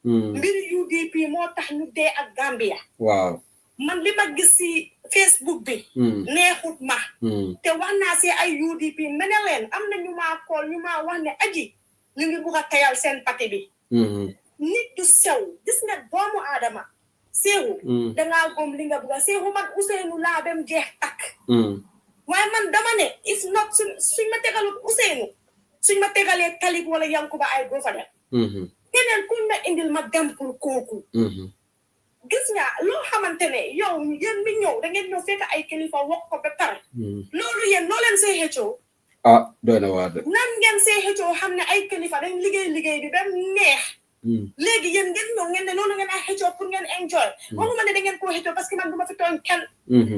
Mbiri UDP moo tax ñu dee ak Gambia. Waaw. Man li ma gis si Facebook bi. Neexut ma. Te wax naa si ay UDP mene leen am na ñu maa kool ñu maa wax ne aji ñu ngi bugg a tayal seen parti bi. Nit du sew gis nga doomu aadama. Sehu dangaa gom li nga bugg a Sehu man Ousainou laa dem jeex takk. waaye man dama ne it's not suñ ma tegalut Ousseynou suñ ma tegalee Talib wala Yankuba ay doo fa dem keneen kuñ ma indil ma dem pour kooku gis nga loo xamante ne yow yéen mi ñëw da ngeen ñëw fekk ay kilifa wax ko ba pare loolu yéen noo leen see xëccoo doy na waar de nan ngeen see xëccoo xam ne ay kilifa dañ liggéey bi ba neex léegi yéen ngeen ñëw ngeen ne loolu ngeen ay xëccoo pour ngeen enjoy waxuma ne da ngeen koo xëccoo parce que man du ma fi tooñ kenn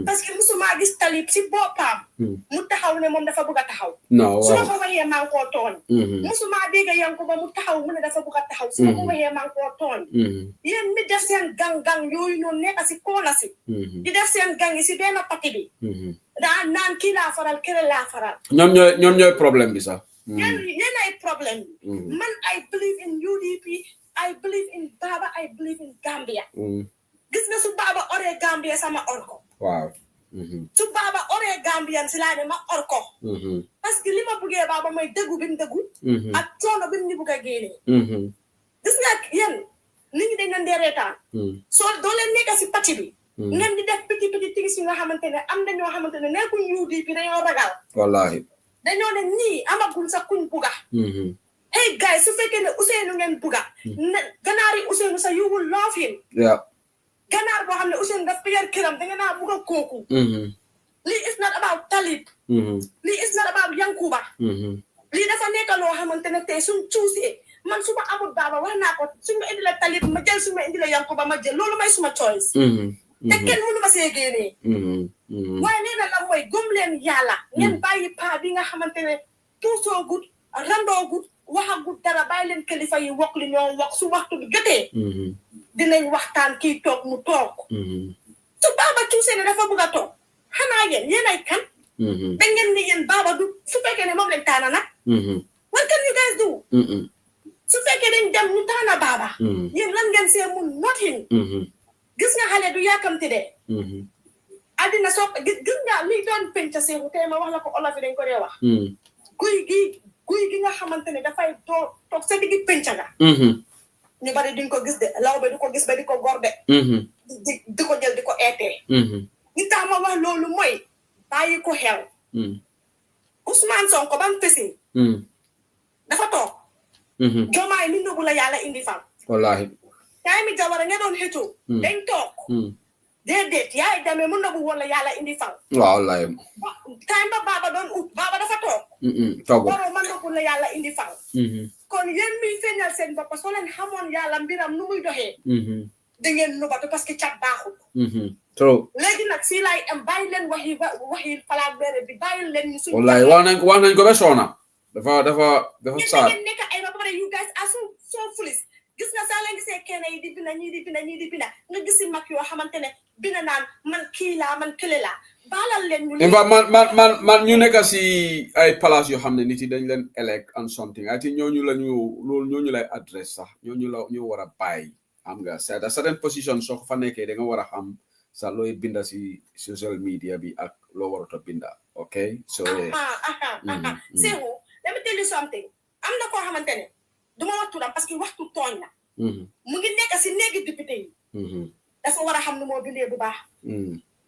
parce que musuma gis Talib si boppam mu taxaw ne moom dafa bëgg a taxaw su ma ko waxee maa ngi koo tooñ musuma dégg Yankuba mu taxaw mu ne dafa bëgg a taxaw su ma ko waxee maa ngi koo tooñ yéen mi def seen gang yooyu noonu nekk si koona si di def seen gang yi si benn pati bi daa naan kii laa faral kii laa faral ñoom ñooy problème bi sax yéen ay problème bi man I believe in UDP I believe in Baba I believe in Gambia gis nga su Baba oree Gambia sama or ko waaw su Baba oree Gambian si laa ne ma or ko parce que li ma buggee Baba mooy dëggu bi mu dëggu ak coono bi mu ñu bugg a génnee gis nga yéen nit ñi dañ leen dee reetaan soo doo leen nekk si pati bi ngeen di def petit things yi nga xamante ne am na ñoo xamante ne nekkuñ UDP dañoo ragal wallahi dañoo ne ñii amagul sa kuñ buga hey guys su fekkee ne Ousseynou ngeen buga ganaar yi Ousseynou sax you will love him ganaar boo xam ne Ousseynou daf ko yar këram da nga naa buga kooku lii is not about Talib lii is not about Yankuba lii dafa nekk loo xamante ne tey suñ cuusee man su ma amul Baba wax naa ko suñ ma indi la Talib ma jël su ma indi la Yankuba ma jël loolu may suma choice te kenn mënu ma see génnee waaye nee na la mooy gëm leen yàlla ngeen bàyyi paa bi nga xamante ne tuusoo gut randoo gut waxagut dara bàyyi leen kilifa yi wax li ñoo wax su waxtu bi jotee dinañ waxtaan kii toog mu toog su Baba tuusee ne dafa bëgg a toog xanaa yéen ay kan da ngeen ni yéen Baba du su fekkee ne moom lañ taana nag what can you guys do su fekkee dañ dem ñu taana Baba yéen lan ngeen see mun nothing gis nga xale du yàkkamti de addina soo gis nga li doon penca seexu tey ma wax la ko olof yi dañ ko dee wax guy gi nga xamante ne dafay toog sa diggi penca ga ñu bari duñ ko gis de law ba du ko gis ba di ko gor de di ko jël di ko eetee ñi tax ma wax loolu mooy bàyyi ko xew Ousmane Sonko bam fesi dafa toog Jomaay mi ndogu la yàlla indi fam wallahi yaay mi Jawara nga doon xëccoo dañ toog déedéet yaay demee mu ndogu wala yàlla indi fam wallahi time ba Baba doon ut Baba dafa toog waroo ma ndogu la yàlla indi fam kon yéen miy feeñal seen bopp soo leen xamoon yàlla mbiram nu muy doxee da ngeen nubatu parce que cat baaxul léegi nag si laay am bàyyi leen waxi falaat beere bi bàyyi leen ñu suñu wallahi wax nañ ko ba soona dafa saat ngeen nekk ay ba pare you guys are so foolish gis nga saa leen gisee kenn yi di binda ñii di binda nga gis si mag yoo xamante ne binda naan man kii laa man kële laa baalal leen ñu man ñu nekk si ay place yoo xam ne nit yi dañ leen elect and something I think ñooñu lay adresse sax ñooñu la ñu war a bàyyi am nga certain position soo ko fa nekkee da nga war a xam sa looy binda si social media bi ak loo warut a binda ok so Sehu let me tell you something am na koo xamante ne duma wax turam parce que waxtu tooñ la mu ngi nekk si néegi député yi dafa war a xam ne moo bindee bu baax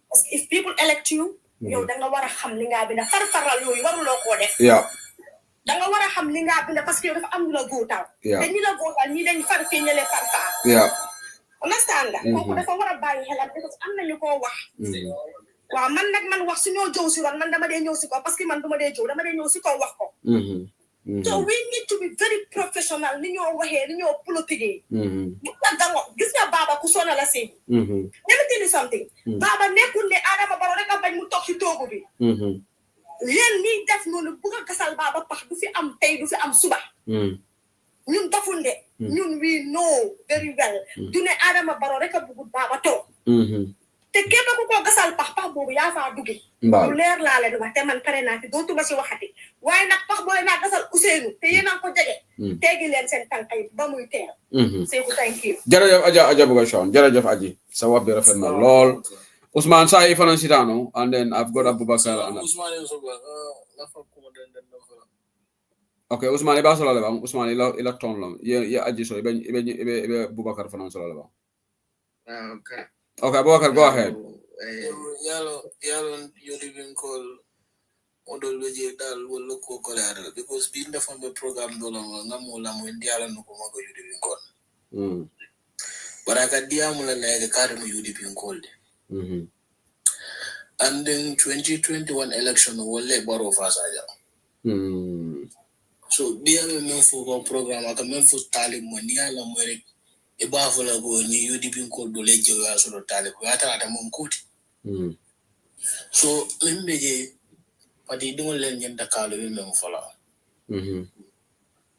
parce que if people elect you yow da nga war a xam li ngaa binda farfaral yooyu waruloo koo def da nga war a xam li ngaa binda parce que yow dafa am ñu la góotaal te ñi la góotaal ñi dañ far fii ñële farfar understand nga kooku dafa war a bàyyi xelam parce que am nañu koo wax waaw man wax su ñoo jow si ron man dama dee ñëw si ko parce que man duma dee jow dama dee ñëw si ko wax ko so we need to be very professional ni ñoo waxee ni ñoo politique gis nga Baba ku sona la si let me tell you something Baba nekkul ne Adama Barrow rek a bañ mu toog si toogu bi yéen nii def noonu bugg a gasal Baba pax du fi am tey du fi am suba ñun dafunde ñun we know very well du ne Adama Barrow rek a bugg Baba toog te képp ku ko gasal pax boobu yaa faa duggi lu leer laa leen wax te man pare naa fi dootuma si waxati waaye nag pax booy naa gasal Ousseynou te yéen a ko jege teegi leen seen tànk yi ba muy teel Seeku thank you jërëjëf Aja Buga Sean jërëjëf Aji sa wax bi rafet na lool Ousmane sa ifana sitano and then I've got Abubakar and okay Ousmane ba solo leba Ousmane ila ton lam ya Aji so ibe Abubakar fana solo leba okay Okay, Abubakar, go ahead. yalo you living call model beje dal wala ko kolare because bi nda fambe programme do la ngamo la mo ndiala no ko mago you living call baraka diamu la na ka mu you living call and then 2021 election wala baro fasaja so diamu men fo programme aka men fo talib mo niala mo rek e ba fo la go ni you living call do le jewa so talib ata ata mom kuti so membeje pati dingol len nyanta kalo yimbe fola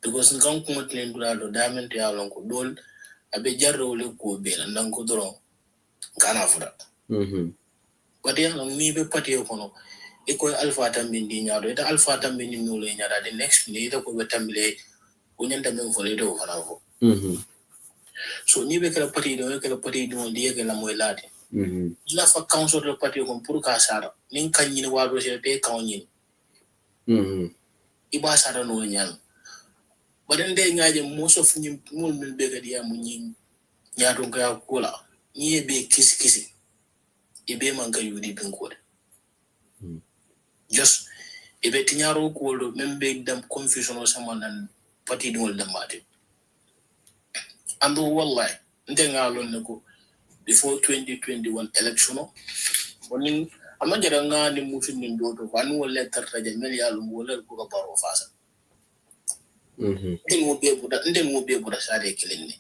because nkan ko motlen durado dament ya lon ko dol abe jarro le ko be nan ko doron kana fuda pati ya lon ni be pati ko no e ko alpha tambi ndi nyaado eta alpha tambi ni no le nyaada the next ni eta ko be tambile ko nyanta men fola do fana ko so ni be kala pati do ndi ke la moy lati la fa council de parti ko pour ka sara nin kan ni wado se te kan ni iba sara no nyal badande ngaaje most of ni mol min be gadi ya munyi nyaado ga kula ni be kisi ibe man ga yudi bin ko just ibe tinyaro ko do membe dam confusion o sama nan parti dol dam mate ando wallahi ndenga lon nako before 2021 election onin amajara ngani mutu ni ndoto kwani wala tartaja meli ya lumbola ko ka baro fasa ndeng mo be buda sare kilini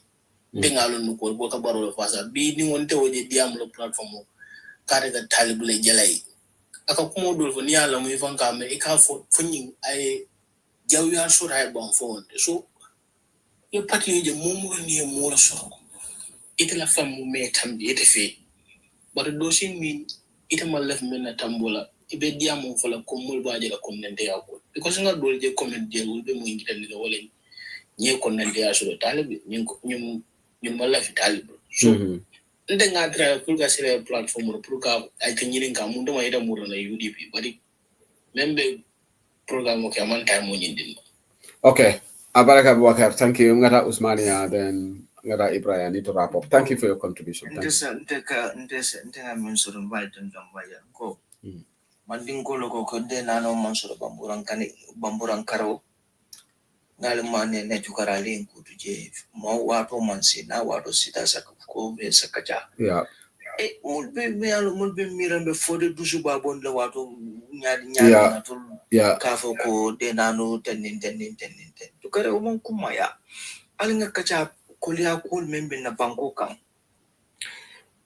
ndenga lon ko ka baro fasa bi ni wonte woje diamlo platform kare ga talibule jalai aka kuma dol fo ni ala mo ifanka me ika fo funyin ay jawya sura ay bon fo so e pati je momo ni mo so ita la famu me tambi ita fe but do sin min ita malaf men na tambola ibe diamu fala ko mul baaje la komnende yakko because nga dol je comment je wulbe mo ngi tan ga wala ñe komnende ya so talib ñun malaf talib so ndenga tra pour ga sere platform pour ka ay tan ñini nga mu ndama ida murana UDP bari membe programme ko amanta mo ñindin okay abaraka Abubakar, thank you ngata Usmania then ngata Ibrahim need to wrap up. Thank you for your contribution. Nteka mensuru mbali tundambaya ko manding ko loko ko de nano mensuru bamburan karo ngal mane ne jukarali kutuje mo wato mansi na wato sita saka ko be sakaja mulbe mirambe fode dusu babon la wato nyaadi na tul kafo ko de nano tenin tukare o mon kumaya alinga kacha kolia kol membe na banko kan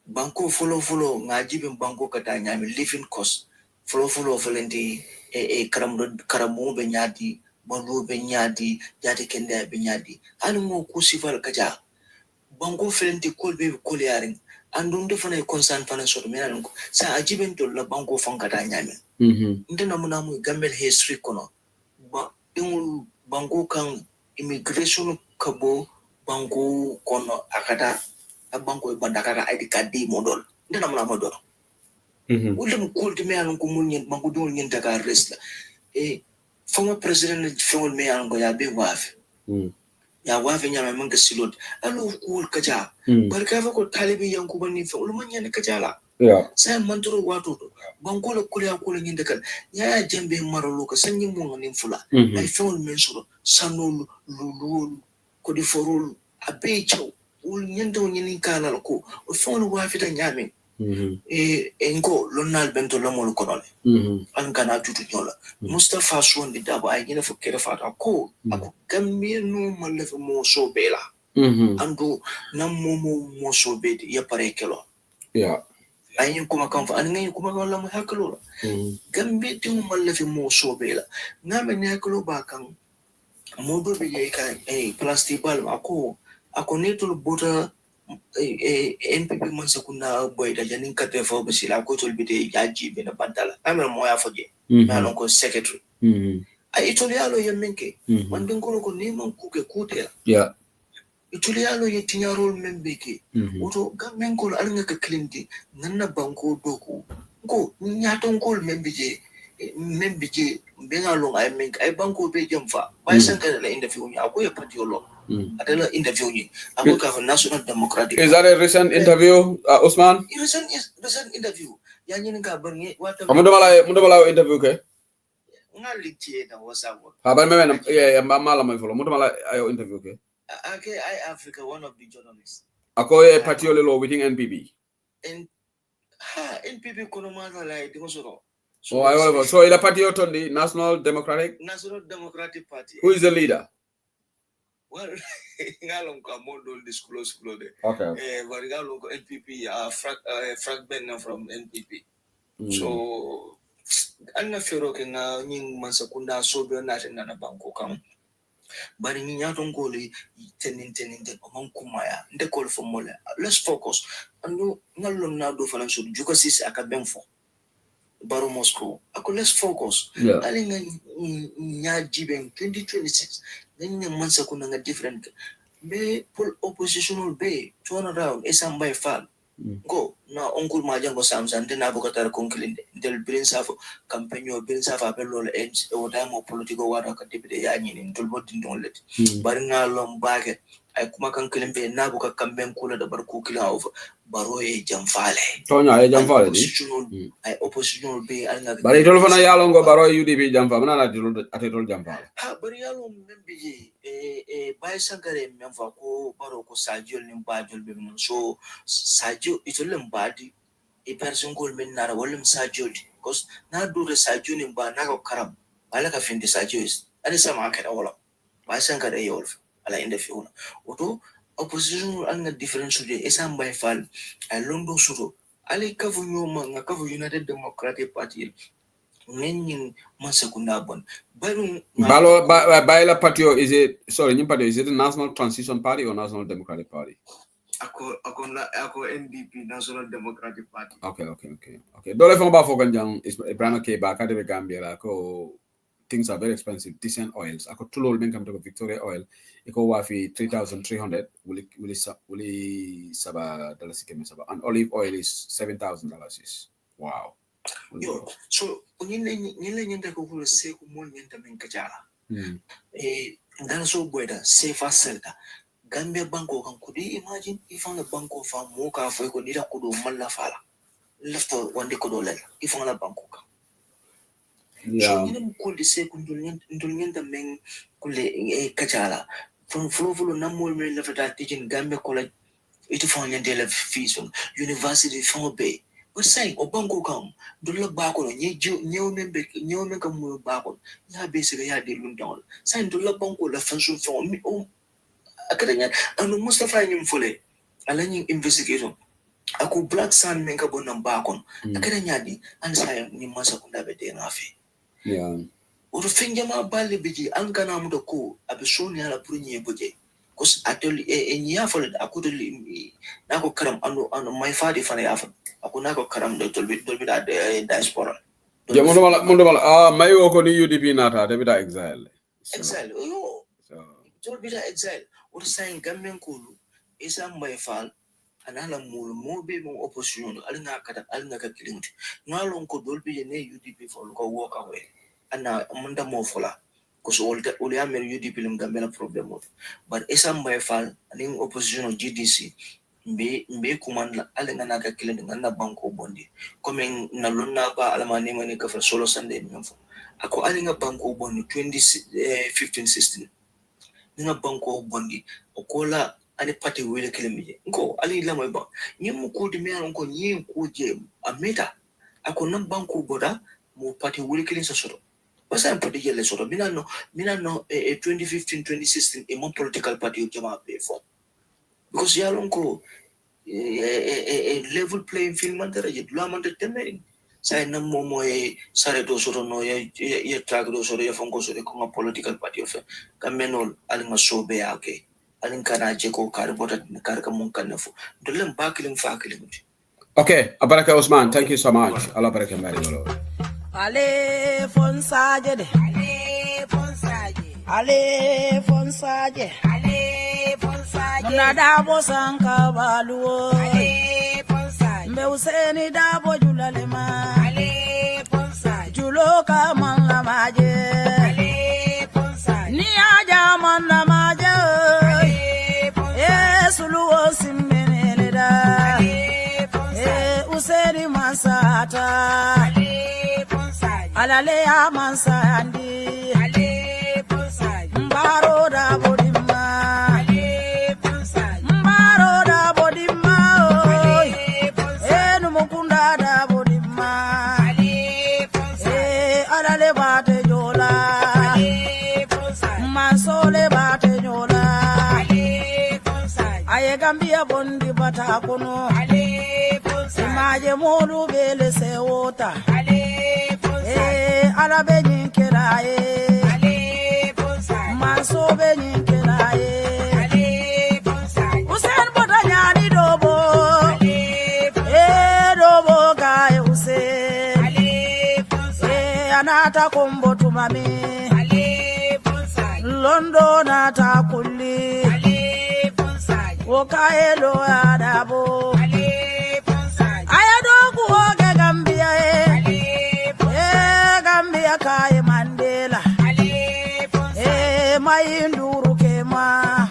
banko follow ngaji ben banko kata nyami living cost follow volenti karamo be nyadi bondo be nyadi jati kende be nyadi alingo kusifal kaja banko volenti kol be koliaring andun defana constant fana so me nan ko sa ajiben to la banko fankata nyami ndena munamu gambel history kono ba dingul banko kan immigration kabo banko kono akata banko bandakara ID card model ndena mala model ulum kulti me an ko munyen banko dol nyen Dakar resla former president fewol me an ko ya be wafe ya wafe nyama manga silot alo kul kaja barka fa ko talibi yanku bani fe ulum nyen kajala sai mantoro wato banko la kulya ko nyen Dakar ya jembe marolo ka sanyi mo ngani fula ay fewol men suro sanol lulul ko di forul abe chaw ul nyendo nyini kanal ko o fon wa fita nyame enko lonal bento lamol ko dole an kana tutu nyola Mustafa Suwandi dabo ay gina fo kere fata ko ako Gambia no malef mo so bela andu nam mo so bedi ya pare kelo ay kuma kan fa an ngay kuma wala mo hakalo Gambia tu malef mo so bela ngame ne hakalo ba kan modo be ka plastic bal ako netul bota NPP man sakuna boy da janin ka te fo be sila ko tol bide yaji be na bandala amel mo ya foje na lon ko secretary ay itoliano yemenke man dingo ko ne man ku ke kutela itoliano ye tinyarol membeke oto gamen ko alnga ka klindi nanna banko doku ko nyaton ko membije be ngalong ay men ay banko be jamfa bay sanka la inda fi unya ko ya patiyolo Atela interview ni. Ako ka National Democratic. Is that a recent interview, Usman? Recent interview. Yan yun ka barngi. Mundo malay interview ke? Nga litie na wasa wo. Haban me mala may follow. Mundo malay ayo interview ke? Okay, I Africa, one of the journalists. Ako e partiole law within NPP. NPP kono mata la di ngosoro. So ila party otondi National Democratic Party. Who is the leader? Well, ngalong ka mo don't disclose de. Okay. But ngalong ko NPP fragment from NPP. So anna fero ke nga nying mansakunda sobe natin na bangko kam. Bari niya tong goli tenin omang kumaya nde call for mole. Let's focus. Ando ngalong na do falan so juka sis akabenfo. Baro Moscow. Ako let's focus. Ali nga nya jibeng 2026. Then yung mansa ko nga different. Be oppositional be turn around esam by fall. Go na onkul majang ko samsan din abo katar konklin del brin safo kampanyo brin safa pelol ends o damo politiko wada ka dibide yanyi ni tulbo din don let. Bar nga lom baget ay kuma kan kilimbe na bu ka kamben kula da bar ku kila of baro e jamfale. Tonya e jamfale di. Ay oppositional be al nga. Bari tol fana yalo ngo baro UDP jamfa mana na atitol jamfale. Ha bari yalo membi bay sangare memfa ko baro ko sajol ni bajol be non so sajo itolem badi e person gol men nara wolem sajol cause na do the sajo ni ba na ko karam ala ka finde sajo is ala sama ka wala bay sangare yol ala inde fiuna oto opposition an nga difference de esam bay fal ay londo suro ala ka fu nyoma nga ka fu United Democratic Party nengin masakunda bon balo la party is it a National Transition Party or National Democratic Party? Ako NDP, National Democratic Party. Okay. Dole fong ba fokan jang Ibrahim ke ba ka de Gambia ko things are very expensive. Decent oils. Ako tulol ben kam to Victoria oil. Iko wafi 3,300. Wuli saba dollars keme saba. And olive oil is $7,000. Wow. Yo, so nyile nyenda ko kulo se ko mon nyenda men kajala. Ndana so boyda safe selda. Gambia banko kan kudi imagine if on the banko fa mo ka fa ko dira ko do malla fala. Left wande ko do lel. If on the banko kan. So nyile ko di se ko ndul nyenda men kule kajala. From fulo namol men lafata teaching Gambia college it fa nyende le fees university from bay. But say obango kam dulla bako nyew kam mo bako ya basic ya de lundon say dulla banko la fansu from mi akadanya anu Mustafa nyim fole ala nyi investigation aku black sun men ka bonan bako akadanya di an say ni masa kunda be de ngafi uru finjama balle biji an kana mu da ko abisoni ala purnye boje kos atoli nya fole akudoli na ko karam anu my father fana ya fa ako na ko karam do dolbi da diaspora ya mundo mala mayo ko ni UDP nata de bida exile yo dolbi da exile or saying gamen kulu isa may fal anala mul mobe mo opposition alna ka kilinti ngalon ko dolbi ne UDP for ko walk away ana munda mo fola ko so ol ya mer UDP lim gamela problem but isa may fal aning opposition GDC mbe kumanda alenga na ka kilende ngana banko bondi comme na lonna ba alamani mani ka fa solo sande nyofo ako alenga banko bondi 2015-16 ninga banko bondi okola ani pati wele kilemije ngo ali la moy ba nyem ko di me ko nyem ko je ameta ako nan banko boda mo pati wele kilen sa soro basa pati yele soro minano 2015-2016 e mon political party jama be fo because yalon ko level playing field man tara je dula man temering say na momo sare do soro no ye track do soro ye fonko soro ko political party of kamenol alma sobe yake alin kana je ko kar bota kar ka mun kan nafo dolem bakilin fakilin okay abaraka Usman, thank you so much. Allah baraka mari wala ale fonsaje de ale fonsaje na dabo sanka baluo mbe useni dabo julalema julo ka man la maje ni aja man la maje Useni mansata alale ya mansandi mbaro da bodima mbaro da bodima enu mukunda da bodima alale bate jola mansole bate jola aye Gambia bondi bata kono maje molu bele se wota ala be nyinkira manso be nyinkira Usen bota nyani dobo dobo gae Usen anata kombo tumami London ata kulli Okae lo adabo Ayadogu oge Gambia Gambia kae Mandela Mayinduru kema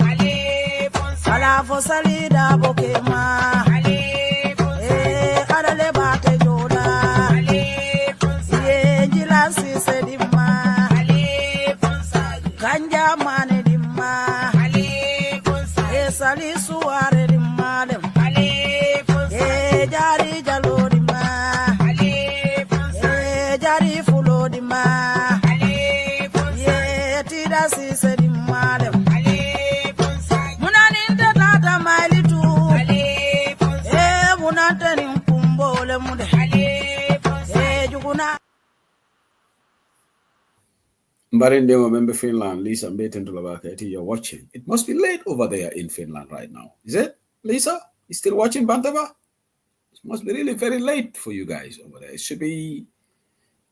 Alafo salida bokema Adale bate jola Jilasi sedima Kanja mane dimma Sali suare dimma Jari jalo dimma Jari fulo dimma Tida sise dimma Munaninte tata mailitu Munante nimkumbole mude Jukuna Mbarindemo member Finland, Lisa Mbetentulabaka, you're watching. It must be late over there in Finland right now. Is it, Lisa? You still watching Bantaba? It must be really very late for you guys over there. It should be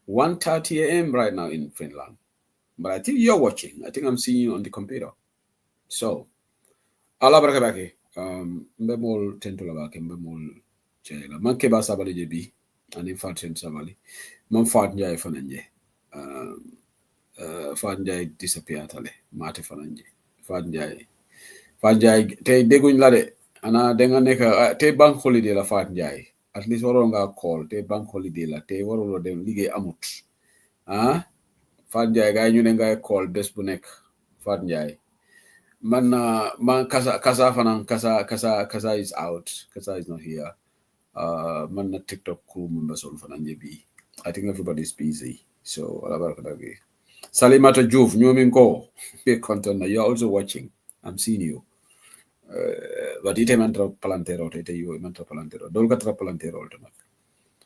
1:30 a.m. right now in Finland. But I think you're watching. I think I'm seeing you on the computer. So, Allah barakabake. Mbemol tentulabake, mbemol chela. Mankeba sabali jebi. Ani fatin sabali. Manfat njay fananje. Fat Njai disappear tale mate fananje Fat Njai te deguñ la de ana de nga nek te bank holiday la Fat Njai at least waro nga call te bank holiday la te waro lo dem liggéey amut Fat Njai gaay ñu ne nga call bés bu nek Fat Njai man kasa fanan kasa is out, kasa is not here. Man na TikTok crew member sol fananje bi. I think everybody's busy, so ala barakadagi. Salimata Juve, Nyominko, big content. You're also watching. I'm seeing you. But ite mantra palantero, ite you mantra palantero. Dolga tra palantero ultimate.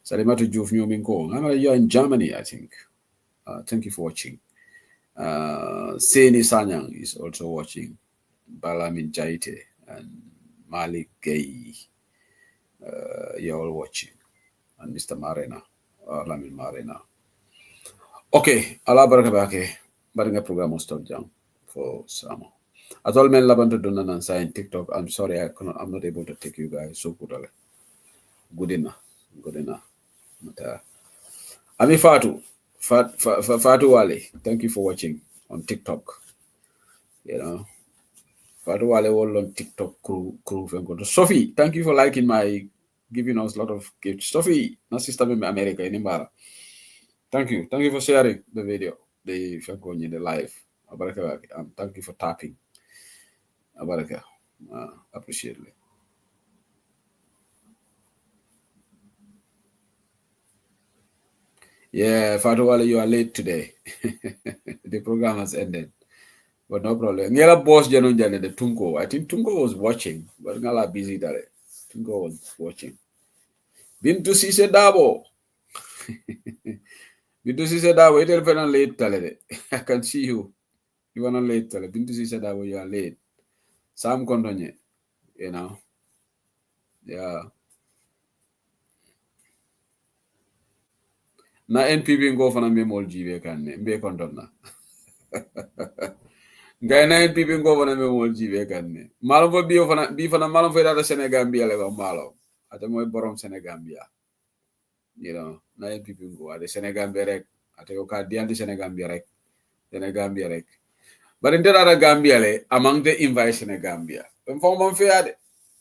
Salimata Juve, Nyominko. You're in Germany, I think. Thank you for watching. Seni Sanyang is also watching. Balamin Jaite and Malik Gay. You're all watching. And Mr. Marina, Lamin Marina. Okay, ala barakabake. Baringa program stop jam for Samo. As all men labanto donan and sign TikTok. I'm sorry, I'm not able to take you guys so good enough. Ami Fatu Wale. Thank you for watching on TikTok. You know, Fatu Wale all on TikTok crew. Sophie, thank you for liking giving us a lot of gifts. Sophie, na sister in America in Imbara. Thank you for sharing the video, the live. Thank you for tapping. Appreciate it. Yeah, Fatuwale, you are late today. The program has ended, but no problem. Ngela boss Janon Jane the Tunko. I think Tunko was watching, but Ngala busy there. Tunko was watching. Bintu Sise Dabo. Bintu Sise Dabo, you're not late, Tale. I can see you. You are not late, Tale. Bintu Sise Dabo, you are late. Sam Kondonye, you know. Yeah. Na NPP ngo fana memol jibe kanne mbe kontonna ngay na NPP ngo fana memol jibe kanne malo fo bi fana malo fo data Senegambia le ba malo ata moy borom Senegambia, you know. Na NPP ngo ade Senegambia rek ate ko ka dianti Senegambia rek bari ndera Gambia le among the invite Senegambia fo mo fe ade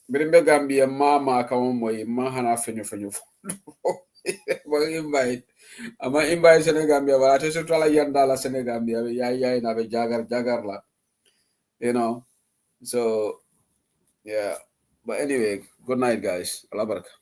Birimbe Gambia mama kama moy ma hana fenyo invite ama invite Senegambia wala te surtout la yanda la Senegambia ya na be jagar la, you know. So yeah, but anyway, good night guys, Allah baraka.